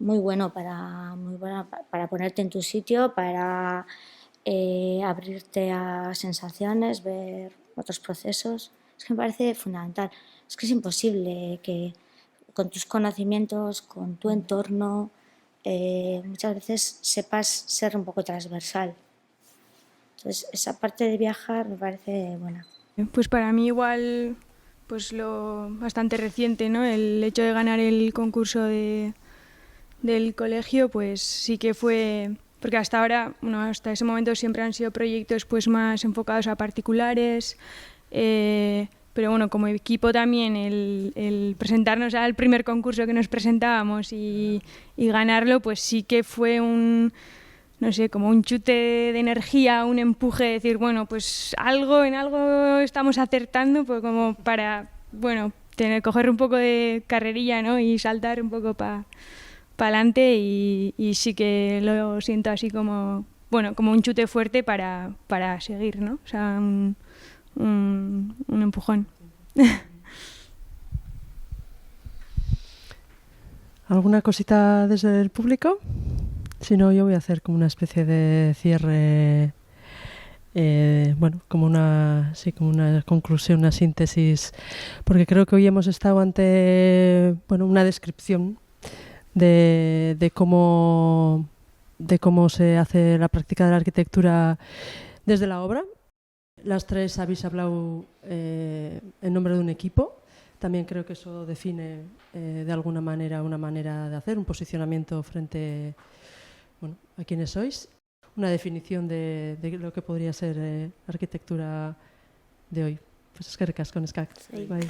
muy bueno para ponerte en tu sitio, para abrirte a sensaciones, ver otros procesos. Es que me parece fundamental. Es que es imposible que con tus conocimientos, con tu entorno, muchas veces sepas ser un poco transversal. Entonces, esa parte de viajar me parece buena. Pues para mí igual, pues lo bastante reciente, ¿no? El hecho de ganar el concurso del colegio, pues sí que fue, porque hasta ahora, bueno, hasta ese momento siempre han sido proyectos pues más enfocados a particulares, pero bueno, como equipo también el presentarnos al primer concurso que nos presentábamos y ganarlo, pues sí que fue no sé, como un chute de energía, un empuje, de decir, bueno, pues en algo estamos acertando, pues como para, bueno, coger un poco de carrerilla, ¿no? Y saltar un poco para adelante y sí que lo siento así como, bueno, como un chute fuerte para seguir, ¿no? O sea, un empujón. ¿Alguna cosita desde el público? Si no, yo voy a hacer como una especie de cierre, bueno, como una conclusión, una síntesis, porque creo que hoy hemos estado ante, bueno, una descripción de cómo se hace la práctica de la arquitectura desde la obra. Las tres habéis hablado en nombre de un equipo. También creo que eso define de alguna manera una manera de hacer, un posicionamiento frente a quienes sois, una definición de lo que podría ser arquitectura de hoy. Pues eskerrik asko, neskak. Sí. Bai.